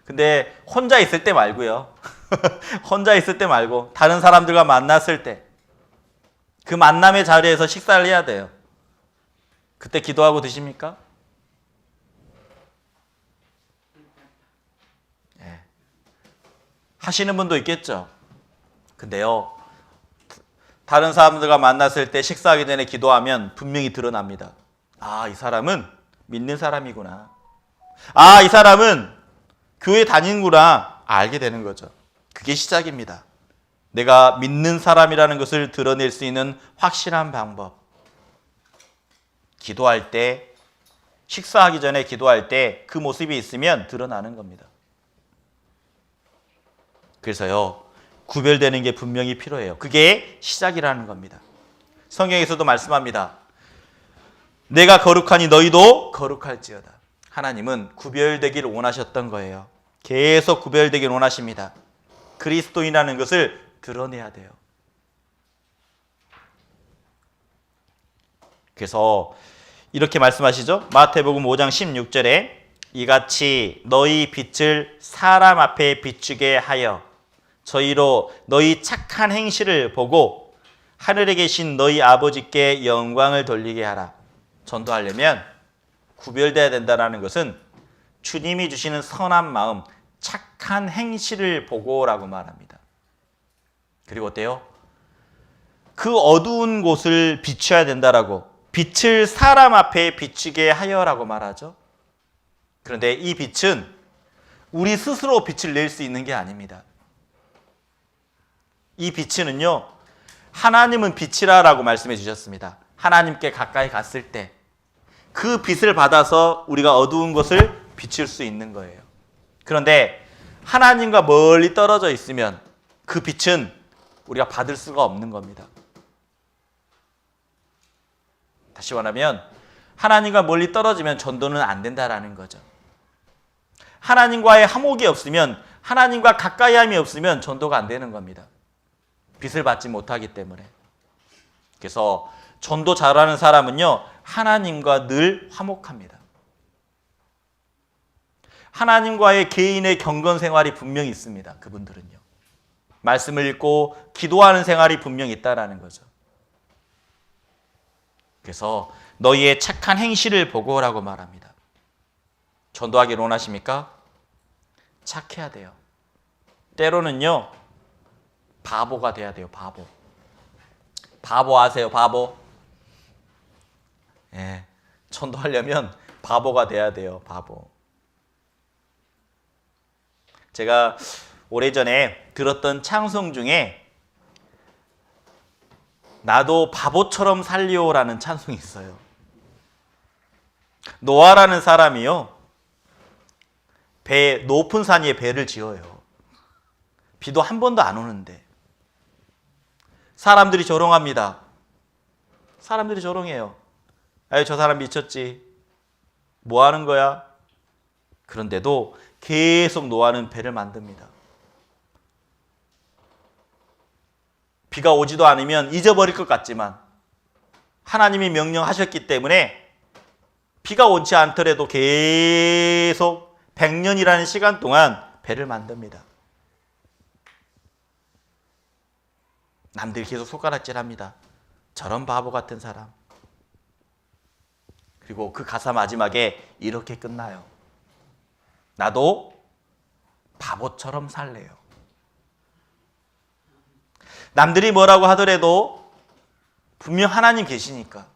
근데 혼자 있을 때 말고요. 혼자 있을 때 말고 다른 사람들과 만났을 때 그 만남의 자리에서 식사를 해야 돼요. 그때 기도하고 드십니까? 네. 하시는 분도 있겠죠. 근데요, 다른 사람들과 만났을 때 식사하기 전에 기도하면 분명히 드러납니다. 아, 이 사람은 믿는 사람이구나. 아, 이 사람은 교회 다니는구나. 알게 되는 거죠. 그게 시작입니다. 내가 믿는 사람이라는 것을 드러낼 수 있는 확실한 방법. 기도할 때, 식사하기 전에 기도할 때 그 모습이 있으면 드러나는 겁니다. 그래서요, 구별되는 게 분명히 필요해요. 그게 시작이라는 겁니다. 성경에서도 말씀합니다. 내가 거룩하니 너희도 거룩할지어다. 하나님은 구별되기를 원하셨던 거예요. 계속 구별되기를 원하십니다. 그리스도인이라는 것을 드러내야 돼요. 그래서 이렇게 말씀하시죠. 마태복음 5장 16절에 이같이 너희 빛을 사람 앞에 비추게 하여 저희로 너희 착한 행실을 보고 하늘에 계신 너희 아버지께 영광을 돌리게 하라. 전도하려면 구별돼야 된다는 것은 주님이 주시는 선한 마음, 착한 행실을 보고라고 말합니다. 그리고 어때요? 그 어두운 곳을 비춰야 된다라고, 빛을 사람 앞에 비추게 하여라고 말하죠. 그런데 이 빛은 우리 스스로 빛을 낼 수 있는 게 아닙니다. 이 빛은요, 하나님은 빛이라고 말씀해 주셨습니다. 하나님께 가까이 갔을 때 그 빛을 받아서 우리가 어두운 곳을 비출 수 있는 거예요. 그런데 하나님과 멀리 떨어져 있으면 그 빛은 우리가 받을 수가 없는 겁니다. 다시 말하면 하나님과 멀리 떨어지면 전도는 안 된다라는 거죠. 하나님과의 화목이 없으면, 하나님과 가까이함이 없으면 전도가 안 되는 겁니다. 빛을 받지 못하기 때문에. 그래서 전도 잘하는 사람은요, 하나님과 늘 화목합니다. 하나님과의 개인의 경건 생활이 분명히 있습니다. 그분들은요. 말씀을 읽고 기도하는 생활이 분명히 있다라는 거죠. 그래서 너희의 착한 행실을 보고라고 말합니다. 전도하기를 원하십니까? 착해야 돼요. 때로는요, 바보가 돼야 돼요. 바보. 바보 아세요? 바보. 예, 전도하려면 바보가 돼야 돼요. 바보. 제가 오래전에 들었던 찬송 중에 나도 바보처럼 살리오라는 찬송이 있어요. 노아라는 사람이요, 높은 산 위에 배를 지어요. 비도 한 번도 안 오는데 사람들이 조롱합니다. 사람들이 조롱해요. 아유, 저 사람 미쳤지. 뭐 하는 거야? 그런데도 계속 노아는 배를 만듭니다. 비가 오지도 않으면 잊어버릴 것 같지만 하나님이 명령하셨기 때문에 비가 오지 않더라도 계속 100년이라는 시간 동안 배를 만듭니다. 남들이 계속 손가락질합니다. 저런 바보 같은 사람. 그리고 그 가사 마지막에 이렇게 끝나요. 나도 바보처럼 살래요. 남들이 뭐라고 하더라도 분명 하나님 계시니까,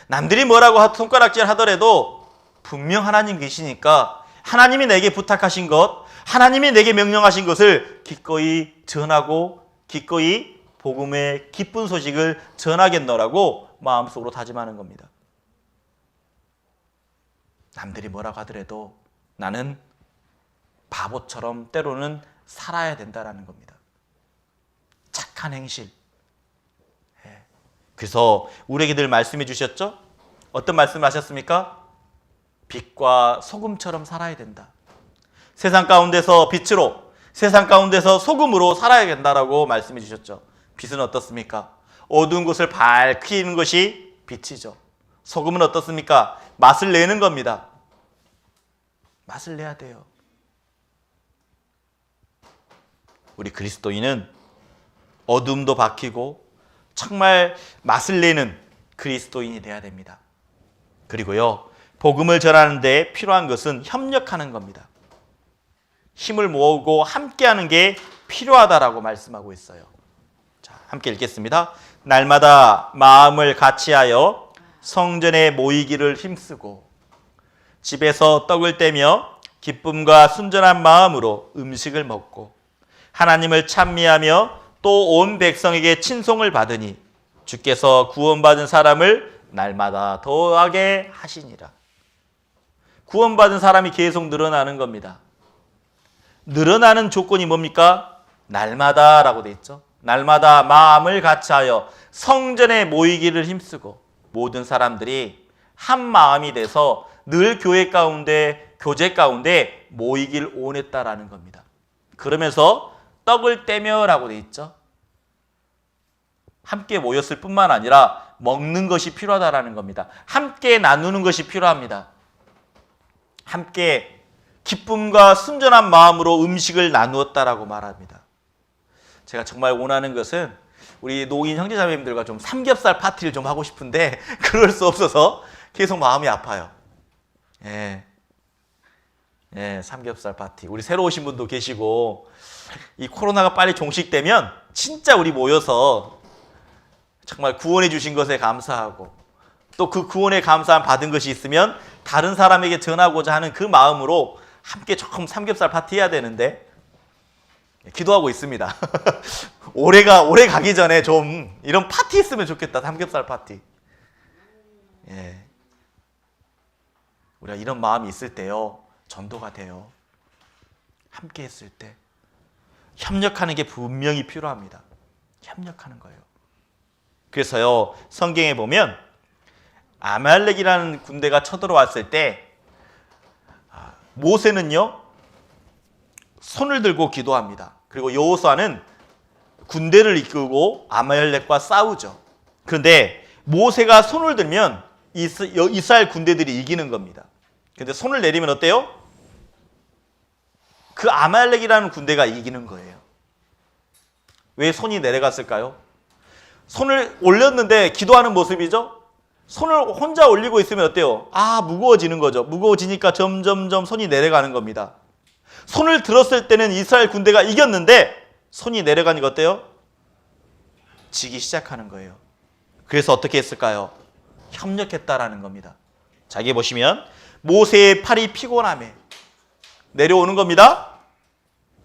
남들이 뭐라고 손가락질 하더라도 분명 하나님 계시니까 하나님이 내게 부탁하신 것, 하나님이 내게 명령하신 것을 기꺼이 전하고 기꺼이 복음의 기쁜 소식을 전하겠노라고 마음속으로 다짐하는 겁니다. 남들이 뭐라고 하더라도 나는 바보처럼 때로는 살아야 된다는 겁니다. 착한 행실. 그래서 우리에게 늘 말씀해 주셨죠? 어떤 말씀을 하셨습니까? 빛과 소금처럼 살아야 된다. 세상 가운데서 빛으로, 세상 가운데서 소금으로 살아야 된다라고 말씀해 주셨죠. 빛은 어떻습니까? 어두운 곳을 밝히는 것이 빛이죠. 소금은 어떻습니까? 맛을 내는 겁니다. 맛을 내야 돼요. 우리 그리스도인은 어둠도 밝히고 정말 맛을 내는 그리스도인이 되어야 됩니다. 그리고요, 복음을 전하는 데 필요한 것은 협력하는 겁니다. 힘을 모으고 함께하는 게 필요하다라고 말씀하고 있어요. 자, 함께 읽겠습니다. 날마다 마음을 같이하여 성전에 모이기를 힘쓰고 집에서 떡을 떼며 기쁨과 순전한 마음으로 음식을 먹고 하나님을 찬미하며 또 온 백성에게 친송을 받으니 주께서 구원받은 사람을 날마다 더하게 하시니라. 구원받은 사람이 계속 늘어나는 겁니다. 늘어나는 조건이 뭡니까? 날마다라고 돼 있죠. 날마다 마음을 같이하여 성전에 모이기를 힘쓰고 모든 사람들이 한 마음이 돼서 늘 교회 가운데, 교제 가운데 모이길 원했다라는 겁니다. 그러면서 떡을 떼며라고 돼 있죠. 함께 모였을 뿐만 아니라 먹는 것이 필요하다라는 겁니다. 함께 나누는 것이 필요합니다. 함께 기쁨과 순전한 마음으로 음식을 나누었다라고 말합니다. 제가 정말 원하는 것은 우리 노인 형제자매님들과 좀 삼겹살 파티를 좀 하고 싶은데 그럴 수 없어서 계속 마음이 아파요. 예, 삼겹살 파티. 우리 새로 오신 분도 계시고 이 코로나가 빨리 종식되면 진짜 우리 모여서 정말 구원해 주신 것에 감사하고 또 그 구원에 감사함 받은 것이 있으면 다른 사람에게 전하고자 하는 그 마음으로 함께 조금 삼겹살 파티 해야 되는데 기도하고 있습니다. 올해 가기 전에 좀 이런 파티 있으면 좋겠다. 삼겹살 파티. 예. 우리가 이런 마음이 있을 때요. 전도가 돼요. 함께 했을 때. 협력하는 게 분명히 필요합니다. 협력하는 거예요. 그래서요. 성경에 보면 아말렉이라는 군대가 쳐들어왔을 때 모세는요. 손을 들고 기도합니다. 그리고 여호수아는 군대를 이끌고 아말렉과 싸우죠. 그런데 모세가 손을 들면 이스라엘 군대들이 이기는 겁니다. 그런데 손을 내리면 어때요? 그 아말렉이라는 군대가 이기는 거예요. 왜 손이 내려갔을까요? 손을 올렸는데 기도하는 모습이죠? 손을 혼자 올리고 있으면 어때요? 무거워지는 거죠. 무거워지니까 점점점 손이 내려가는 겁니다. 손을 들었을 때는 이스라엘 군대가 이겼는데 손이 내려가니까 어때요? 지기 시작하는 거예요. 그래서 어떻게 했을까요? 협력했다라는 겁니다. 자, 여기 보시면 모세의 팔이 피곤함에 내려오는 겁니다.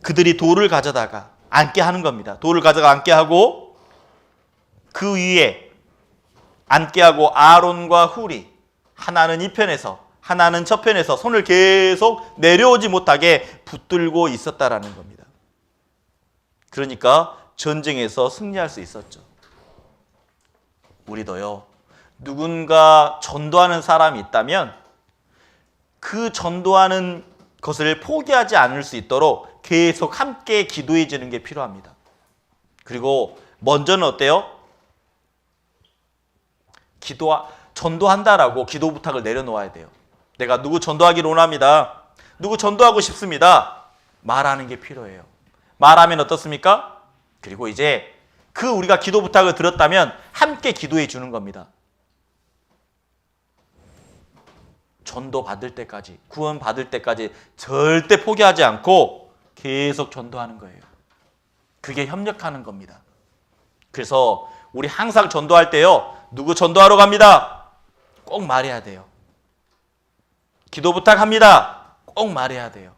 그들이 돌을 가져다가 앉게 하는 겁니다. 돌을 가져가 앉게 하고 그 위에 앉게 하고 아론과 훌이 하나는 이 편에서 하나는 저편에서 손을 계속 내려오지 못하게 붙들고 있었다라는 겁니다. 그러니까 전쟁에서 승리할 수 있었죠. 우리도요. 누군가 전도하는 사람이 있다면 그 전도하는 것을 포기하지 않을 수 있도록 계속 함께 기도해 주는 게 필요합니다. 그리고 먼저는 어때요? 전도한다라고 기도 부탁을 내려놓아야 돼요. 내가 누구 전도하기를 원합니다. 누구 전도하고 싶습니다. 말하는 게 필요해요. 말하면 어떻습니까? 그리고 이제 우리가 기도 부탁을 들었다면 함께 기도해 주는 겁니다. 전도 받을 때까지, 구원 받을 때까지 절대 포기하지 않고 계속 전도하는 거예요. 그게 협력하는 겁니다. 그래서 우리 항상 전도할 때요. 누구 전도하러 갑니다. 꼭 말해야 돼요. 기도 부탁합니다. 꼭 말해야 돼요.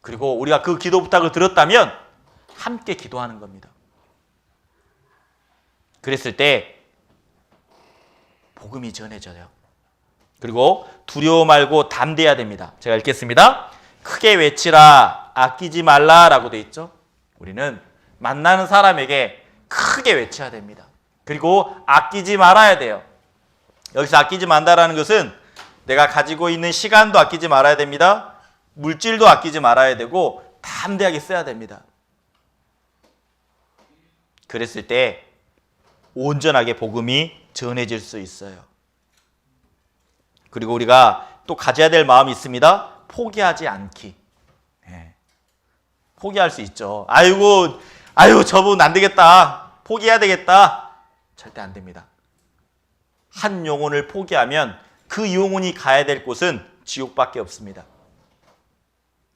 그리고 우리가 그 기도 부탁을 들었다면 함께 기도하는 겁니다. 그랬을 때 복음이 전해져요. 그리고 두려워 말고 담대해야 됩니다. 제가 읽겠습니다. 크게 외치라, 아끼지 말라라고 돼 있죠. 우리는 만나는 사람에게 크게 외쳐야 됩니다. 그리고 아끼지 말아야 돼요. 여기서 아끼지 말다라는 것은 내가 가지고 있는 시간도 아끼지 말아야 됩니다. 물질도 아끼지 말아야 되고 담대하게 써야 됩니다. 그랬을 때 온전하게 복음이 전해질 수 있어요. 그리고 우리가 또 가져야 될 마음이 있습니다. 포기하지 않기. 포기할 수 있죠. 아유 저분 안 되겠다. 포기해야 되겠다. 절대 안 됩니다. 한 영혼을 포기하면 그 영혼이 가야 될 곳은 지옥밖에 없습니다.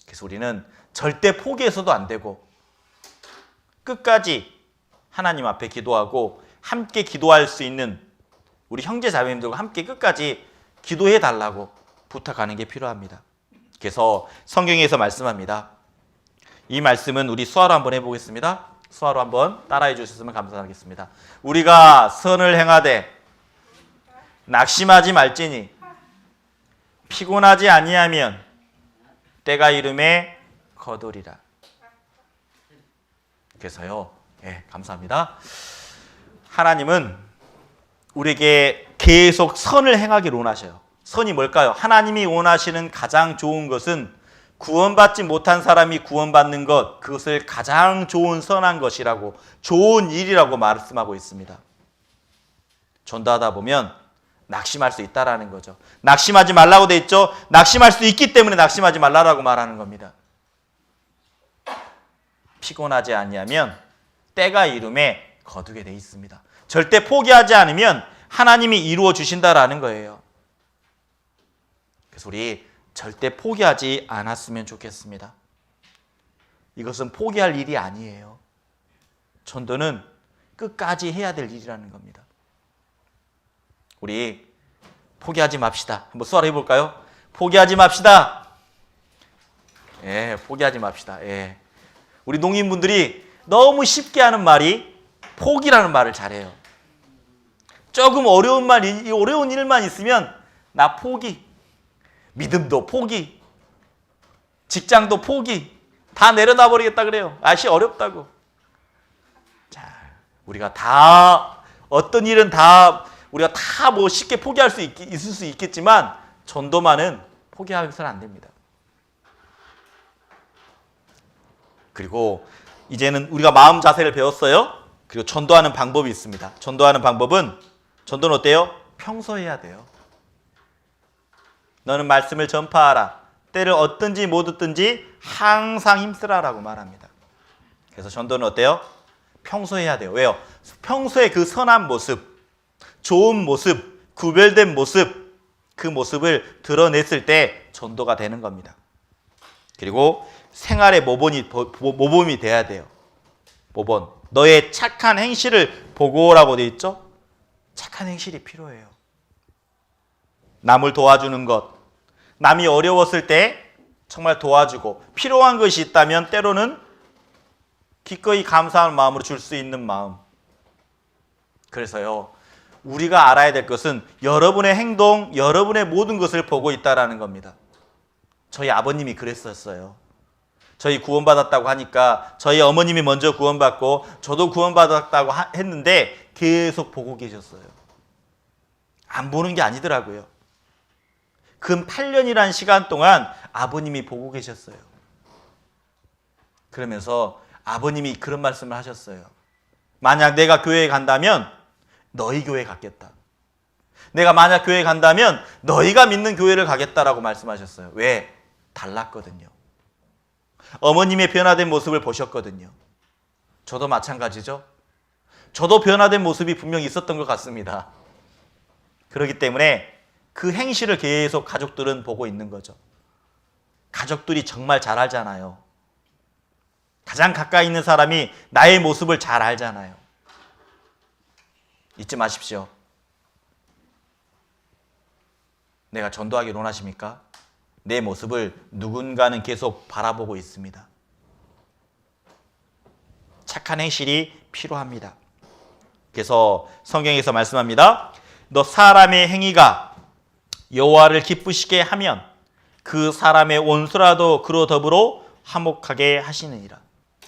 그래서 우리는 절대 포기해서도 안 되고 끝까지 하나님 앞에 기도하고 함께 기도할 수 있는 우리 형제 자매님들과 함께 끝까지 기도해 달라고 부탁하는 게 필요합니다. 그래서 성경에서 말씀합니다. 이 말씀은 우리 수화로 한번 해보겠습니다. 수화로 한번 따라해 주셨으면 감사하겠습니다. 우리가 선을 행하되 낙심하지 말지니 피곤하지 아니하면 때가 이름에 거두리라. 그래서요. 감사합니다. 하나님은 우리에게 계속 선을 행하기를 원하셔요. 선이 뭘까요? 하나님이 원하시는 가장 좋은 것은 구원받지 못한 사람이 구원받는 것, 그것을 가장 좋은 선한 것이라고, 좋은 일이라고 말씀하고 있습니다. 전도하다 보면 낙심할 수 있다라는 거죠. 낙심하지 말라고 돼 있죠. 낙심할 수 있기 때문에 낙심하지 말라라고 말하는 겁니다. 피곤하지 아니하면 때가 이름에 거두게 돼 있습니다. 절대 포기하지 않으면 하나님이 이루어 주신다라는 거예요. 그래서 우리 절대 포기하지 않았으면 좋겠습니다. 이것은 포기할 일이 아니에요. 전도는 끝까지 해야 될 일이라는 겁니다. 우리 포기하지 맙시다. 한번 수화를 해볼까요? 포기하지 맙시다. 예, 포기하지 맙시다. 예. 우리 농인분들이 너무 쉽게 하는 말이 포기라는 말을 잘해요. 조금 어려운 어려운 일만 있으면 나 포기. 믿음도 포기. 직장도 포기. 다 내려놔 버리겠다 그래요. 아시 어렵다고. 자, 우리가 다 어떤 일은 다 우리가 다 뭐 쉽게 포기할 수 있을 수 있겠지만 전도만은 포기해서는 안 됩니다. 그리고 이제는 우리가 마음 자세를 배웠어요. 그리고 전도하는 방법이 있습니다. 전도하는 방법은 전도는 어때요? 평소 해야 돼요. 너는 말씀을 전파하라. 때를 얻든지 못 얻든지 항상 힘쓰라라고 말합니다. 그래서 전도는 어때요? 평소에 해야 돼요. 왜요? 평소에 그 선한 모습, 좋은 모습, 구별된 모습, 그 모습을 드러냈을 때 전도가 되는 겁니다. 그리고 생활의 모범이 돼야 돼요. 모범. 너의 착한 행실을 보고라고 돼 있죠? 착한 행실이 필요해요. 남을 도와주는 것, 남이 어려웠을 때 정말 도와주고 필요한 것이 있다면 때로는 기꺼이 감사하는 마음으로 줄 수 있는 마음. 그래서요, 우리가 알아야 될 것은 여러분의 행동, 여러분의 모든 것을 보고 있다라는 겁니다. 저희 아버님이 그랬었어요. 저희 구원받았다고 하니까 저희 어머님이 먼저 구원받고 저도 구원받았다고 했는데 계속 보고 계셨어요. 안 보는 게 아니더라고요. 근 8년이라는 시간 동안 아버님이 보고 계셨어요. 그러면서 아버님이 그런 말씀을 하셨어요. 만약 내가 교회에 간다면 너희 교회 갔겠다. 내가 만약 교회에 간다면 너희가 믿는 교회를 가겠다라고 말씀하셨어요. 왜? 달랐거든요. 어머님의 변화된 모습을 보셨거든요. 저도 마찬가지죠. 저도 변화된 모습이 분명히 있었던 것 같습니다. 그렇기 때문에 그 행실을 계속 가족들은 보고 있는 거죠. 가족들이 정말 잘 알잖아요. 가장 가까이 있는 사람이 나의 모습을 잘 알잖아요. 잊지 마십시오. 내가 전도하기를 원하십니까? 내 모습을 누군가는 계속 바라보고 있습니다. 착한 행실이 필요합니다. 그래서 성경에서 말씀합니다. 너 사람의 행위가 여호와를 기쁘시게 하면 그 사람의 원수라도 그로 더불어 화목하게 하시느니라.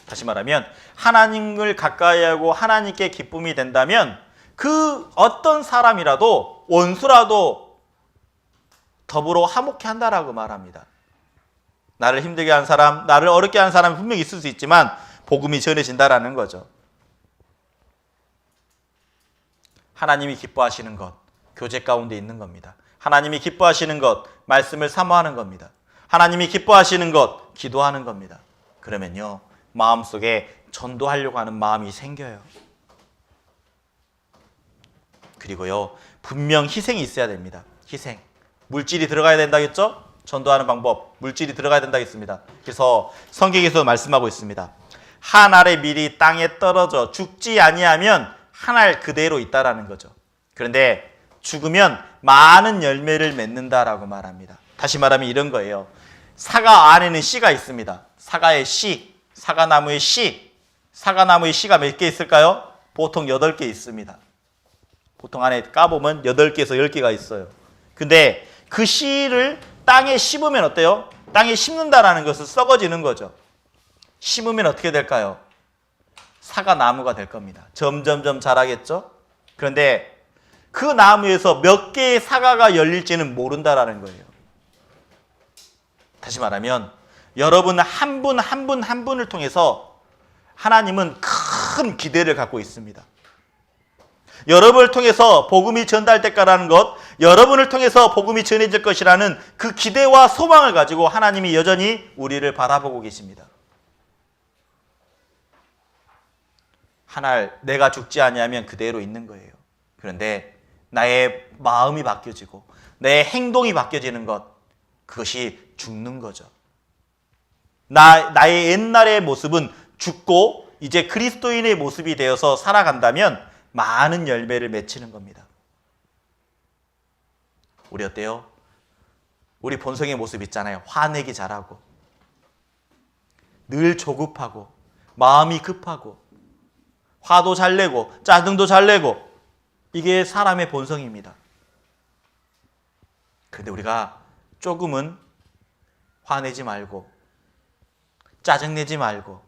다시 말하면 하나님을 가까이 하고 하나님께 기쁨이 된다면 그 어떤 사람이라도 원수라도 더불어 화목해 한다라고 말합니다. 나를 힘들게 한 사람, 나를 어렵게 하는 사람이 분명히 있을 수 있지만 복음이 전해진다라는 거죠. 하나님이 기뻐하시는 것, 교제 가운데 있는 겁니다. 하나님이 기뻐하시는 것, 말씀을 사모하는 겁니다. 하나님이 기뻐하시는 것, 기도하는 겁니다. 그러면요, 마음속에 전도하려고 하는 마음이 생겨요. 그리고요, 분명 희생이 있어야 됩니다. 희생. 물질이 들어가야 된다겠죠? 전도하는 방법, 물질이 들어가야 된다겠습니다. 그래서 성경에서 말씀하고 있습니다. 한 알의 밀이 땅에 떨어져 죽지 아니하면 한 알 그대로 있다라는 거죠. 그런데 죽으면 많은 열매를 맺는다라고 말합니다. 다시 말하면 이런 거예요. 사과 안에는 씨가 있습니다. 사과의 씨, 사과나무의 씨. 사과나무의 씨가 몇 개 있을까요? 보통 8개 있습니다. 보통 안에 까보면 8개에서 10개가 있어요. 근데 그 씨를 땅에 심으면 어때요? 땅에 심는다라는 것은 썩어지는 거죠. 심으면 어떻게 될까요? 사과나무가 될 겁니다. 점점점 자라겠죠? 그런데 그 나무에서 몇 개의 사과가 열릴지는 모른다라는 거예요. 다시 말하면 여러분 한 분 한 분 한 분을 통해서 하나님은 큰 기대를 갖고 있습니다. 여러분을 통해서 복음이 전달될 거라는 것, 여러분을 통해서 복음이 전해질 것이라는 그 기대와 소망을 가지고 하나님이 여전히 우리를 바라보고 계십니다. 하날 내가 죽지 아니하면 그대로 있는 거예요. 그런데 나의 마음이 바뀌어지고 내 행동이 바뀌어지는 것, 그것이 죽는 거죠. 나의 옛날의 모습은 죽고 이제 그리스도인의 모습이 되어서 살아간다면 많은 열매를 맺히는 겁니다. 우리 어때요? 우리 본성의 모습 있잖아요. 화내기 잘하고 늘 조급하고 마음이 급하고 화도 잘 내고 짜증도 잘 내고, 이게 사람의 본성입니다. 그런데 우리가 조금은 화내지 말고 짜증내지 말고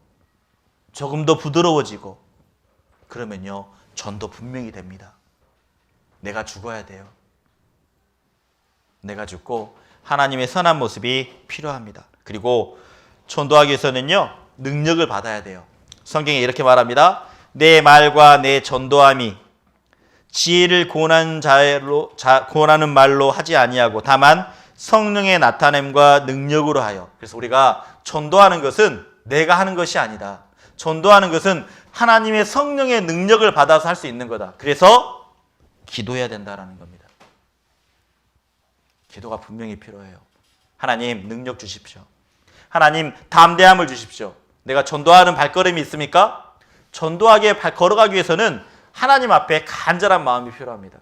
조금 더 부드러워지고 그러면요, 전도 분명히 됩니다. 내가 죽어야 돼요. 내가 죽고 하나님의 선한 모습이 필요합니다. 그리고 전도하기 위해서는요, 능력을 받아야 돼요. 성경에 이렇게 말합니다. 내 말과 내 전도함이 지혜를 고난하는 말로 하지 아니하고 다만 성령의 나타냄과 능력으로 하여. 그래서 우리가 전도하는 것은 내가 하는 것이 아니다. 전도하는 것은 하나님의 성령의 능력을 받아서 할 수 있는 거다. 그래서 기도해야 된다는 겁니다. 기도가 분명히 필요해요. 하나님 능력 주십시오. 하나님 담대함을 주십시오. 내가 전도하는 발걸음이 있습니까? 전도하게 걸어가기 위해서는 하나님 앞에 간절한 마음이 필요합니다.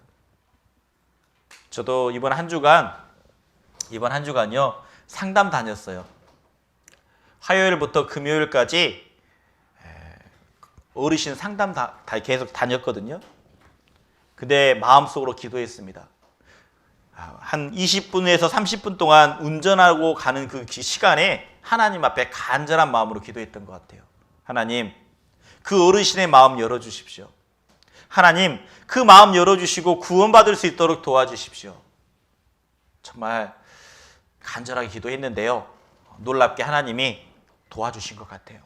저도 이번 한 주간요 상담 다녔어요. 화요일부터 금요일까지 어르신 상담 다 계속 다녔거든요. 근데 마음속으로 기도했습니다. 한 20분에서 30분 동안 운전하고 가는 그 시간에 하나님 앞에 간절한 마음으로 기도했던 것 같아요. 하나님, 그 어르신의 마음 열어주십시오. 하나님, 그 마음 열어주시고 구원받을 수 있도록 도와주십시오. 정말 간절하게 기도했는데요, 놀랍게 하나님이 도와주신 것 같아요.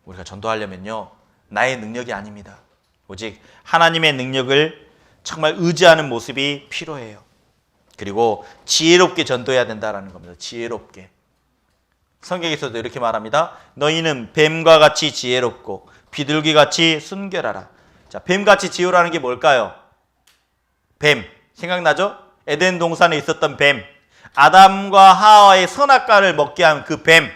우리가 전도하려면요, 나의 능력이 아닙니다. 오직 하나님의 능력을 정말 의지하는 모습이 필요해요. 그리고 지혜롭게 전도해야 된다는 겁니다. 지혜롭게. 성경에서도 이렇게 말합니다. 너희는 뱀과 같이 지혜롭고 비둘기같이 순결하라. 자, 뱀같이 지혜라는 게 뭘까요? 뱀. 생각나죠? 에덴 동산에 있었던 뱀. 아담과 하와의 선악과를 먹게 한 그 뱀.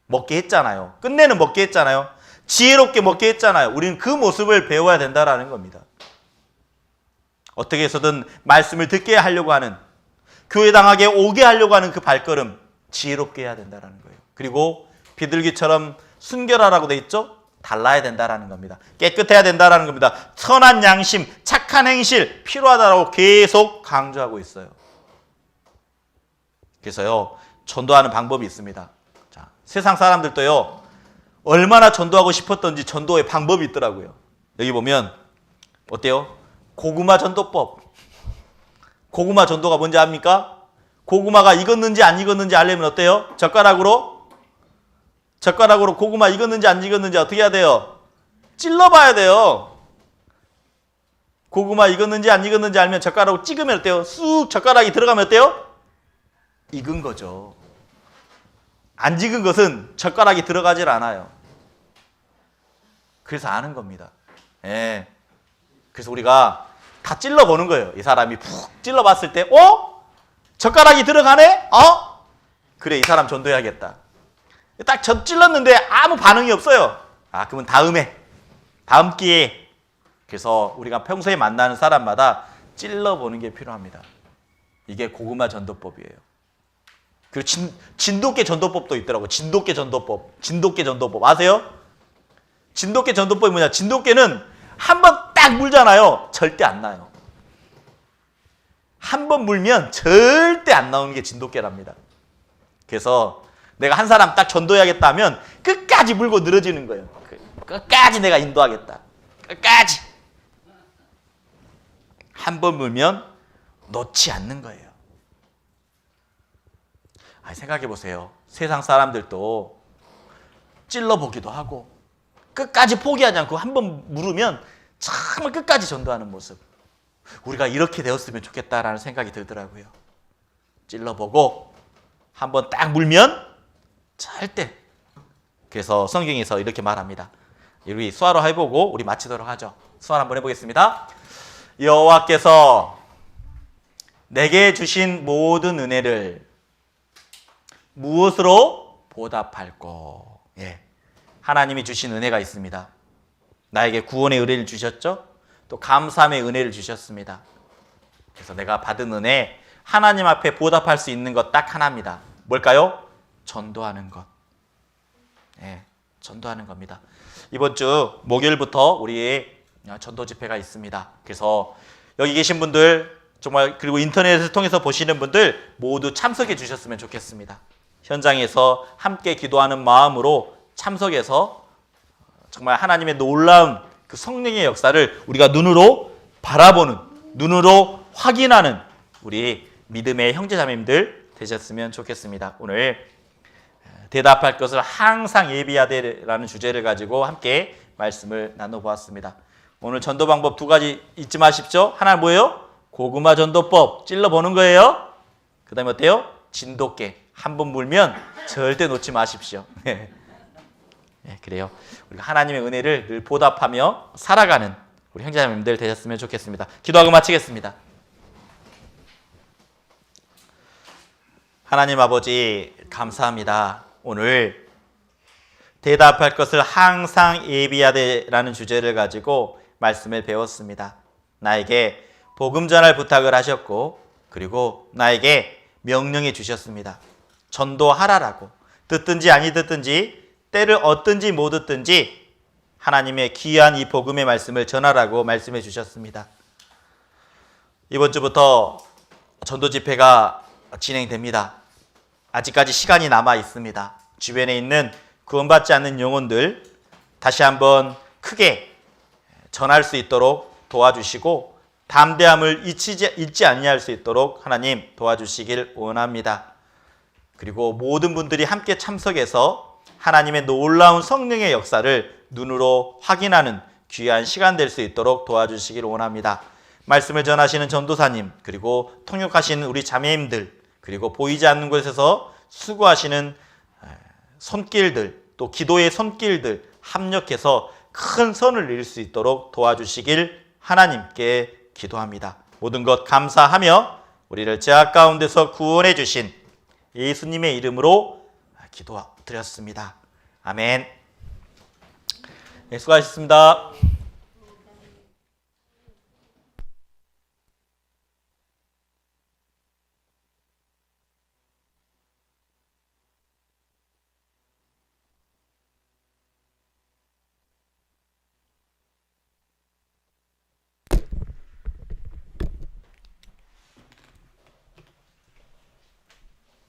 먹게 했잖아요. 끝내는 먹게 했잖아요. 지혜롭게 먹게 했잖아요. 우리는 그 모습을 배워야 된다는 겁니다. 어떻게 해서든 말씀을 듣게 하려고 하는, 교회당하게 오게 하려고 하는 그 발걸음, 지혜롭게 해야 된다는 거예요. 그리고 비둘기처럼 순결하라고 돼 있죠? 달라야 된다는 겁니다. 깨끗해야 된다는 겁니다. 선한 양심, 착한 행실 필요하다고 계속 강조하고 있어요. 그래서요, 전도하는 방법이 있습니다. 자, 세상 사람들도요, 얼마나 전도하고 싶었던지 전도의 방법이 있더라고요. 여기 보면 어때요? 고구마 전도법. 고구마 전도가 뭔지 압니까? 고구마가 익었는지 안 익었는지 알려면 어때요? 젓가락으로 고구마 익었는지 안 익었는지 어떻게 해야 돼요? 찔러봐야 돼요. 고구마 익었는지 안 익었는지 알면 젓가락으로 찍으면 어때요? 쑥 젓가락이 들어가면 어때요? 익은 거죠. 안 익은 것은 젓가락이 들어가질 않아요. 그래서 아는 겁니다. 예. 그래서 우리가 다 찔러보는 거예요. 이 사람이 푹 찔러봤을 때, 젓가락이 들어가네? 그래, 이 사람 전도해야겠다. 딱 찔렀는데 아무 반응이 없어요. 그러면 다음 기회에. 그래서 우리가 평소에 만나는 사람마다 찔러보는 게 필요합니다. 이게 고구마 전도법이에요. 그리고 진돗개 전도법도 있더라고요. 진돗개 전도법 아세요? 진돗개 전도법이 뭐냐? 진돗개는 한 번 딱 물잖아요. 절대 안 나요. 한 번 물면 절대 안 나오는 게 진돗개랍니다. 그래서 내가 한 사람 딱 전도해야겠다 하면 끝까지 물고 늘어지는 거예요. 끝까지 내가 인도하겠다. 끝까지. 한 번 물면 놓지 않는 거예요. 생각해 보세요. 세상 사람들도 찔러보기도 하고 끝까지 포기하지 않고 한번 물으면 정말 끝까지 전도하는 모습. 우리가 이렇게 되었으면 좋겠다라는 생각이 들더라고요. 찔러보고 한번 딱 물면 절대. 그래서 성경에서 이렇게 말합니다. 우리 수화로 해보고 우리 마치도록 하죠. 수화 한번 해보겠습니다. 여호와께서 내게 주신 모든 은혜를 무엇으로 보답할꼬? 예, 하나님이 주신 은혜가 있습니다. 나에게 구원의 은혜를 주셨죠? 또 감사함의 은혜를 주셨습니다. 그래서 내가 받은 은혜, 하나님 앞에 보답할 수 있는 것 딱 하나입니다. 뭘까요? 전도하는 것. 예, 전도하는 겁니다. 이번 주 목요일부터 우리의 전도 집회가 있습니다. 그래서 여기 계신 분들 정말, 그리고 인터넷을 통해서 보시는 분들 모두 참석해 주셨으면 좋겠습니다. 현장에서 함께 기도하는 마음으로 참석해서 정말 하나님의 놀라운 그 성령의 역사를 우리가 눈으로 바라보는, 눈으로 확인하는 우리 믿음의 형제자매님들 되셨으면 좋겠습니다. 오늘 대답할 것을 항상 예비하되라는 주제를 가지고 함께 말씀을 나눠보았습니다. 오늘 전도 방법 두 가지 잊지 마십시오. 하나는 뭐예요? 고구마 전도법 찔러보는 거예요. 그 다음에 어때요? 진돗개 한 번 물면 절대 놓지 마십시오. 네, 그래요. 우리가 하나님의 은혜를 늘 보답하며 살아가는 우리 형제자매님들 되셨으면 좋겠습니다. 기도하고 마치겠습니다. 하나님 아버지 감사합니다. 오늘 대답할 것을 항상 예비하되라는 주제를 가지고 말씀을 배웠습니다. 나에게 복음 전할 부탁을 하셨고, 그리고 나에게 명령해 주셨습니다. 전도하라라고. 듣든지 아니 듣든지, 때를 얻든지 못 얻든지 하나님의 귀한 이 복음의 말씀을 전하라고 말씀해 주셨습니다. 이번 주부터 전도 집회가 진행됩니다. 아직까지 시간이 남아 있습니다. 주변에 있는 구원받지 않는 영혼들 다시 한번 크게 전할 수 있도록 도와주시고, 담대함을 잊지 아니할 수 있도록 하나님 도와주시길 원합니다. 그리고 모든 분들이 함께 참석해서 하나님의 놀라운 성령의 역사를 눈으로 확인하는 귀한 시간 될 수 있도록 도와주시길 원합니다. 말씀을 전하시는 전도사님, 그리고 통역하시는 우리 자매님들, 그리고 보이지 않는 곳에서 수고하시는 손길들, 또 기도의 손길들 합력해서 큰 선을 이룰 수 있도록 도와주시길 하나님께 기도합니다. 모든 것 감사하며 우리를 죄악 가운데서 구원해 주신 예수님의 이름으로 기도드렸습니다. 아멘. 네, 수고하셨습니다.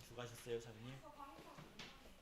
수고하셨어요, 자매님.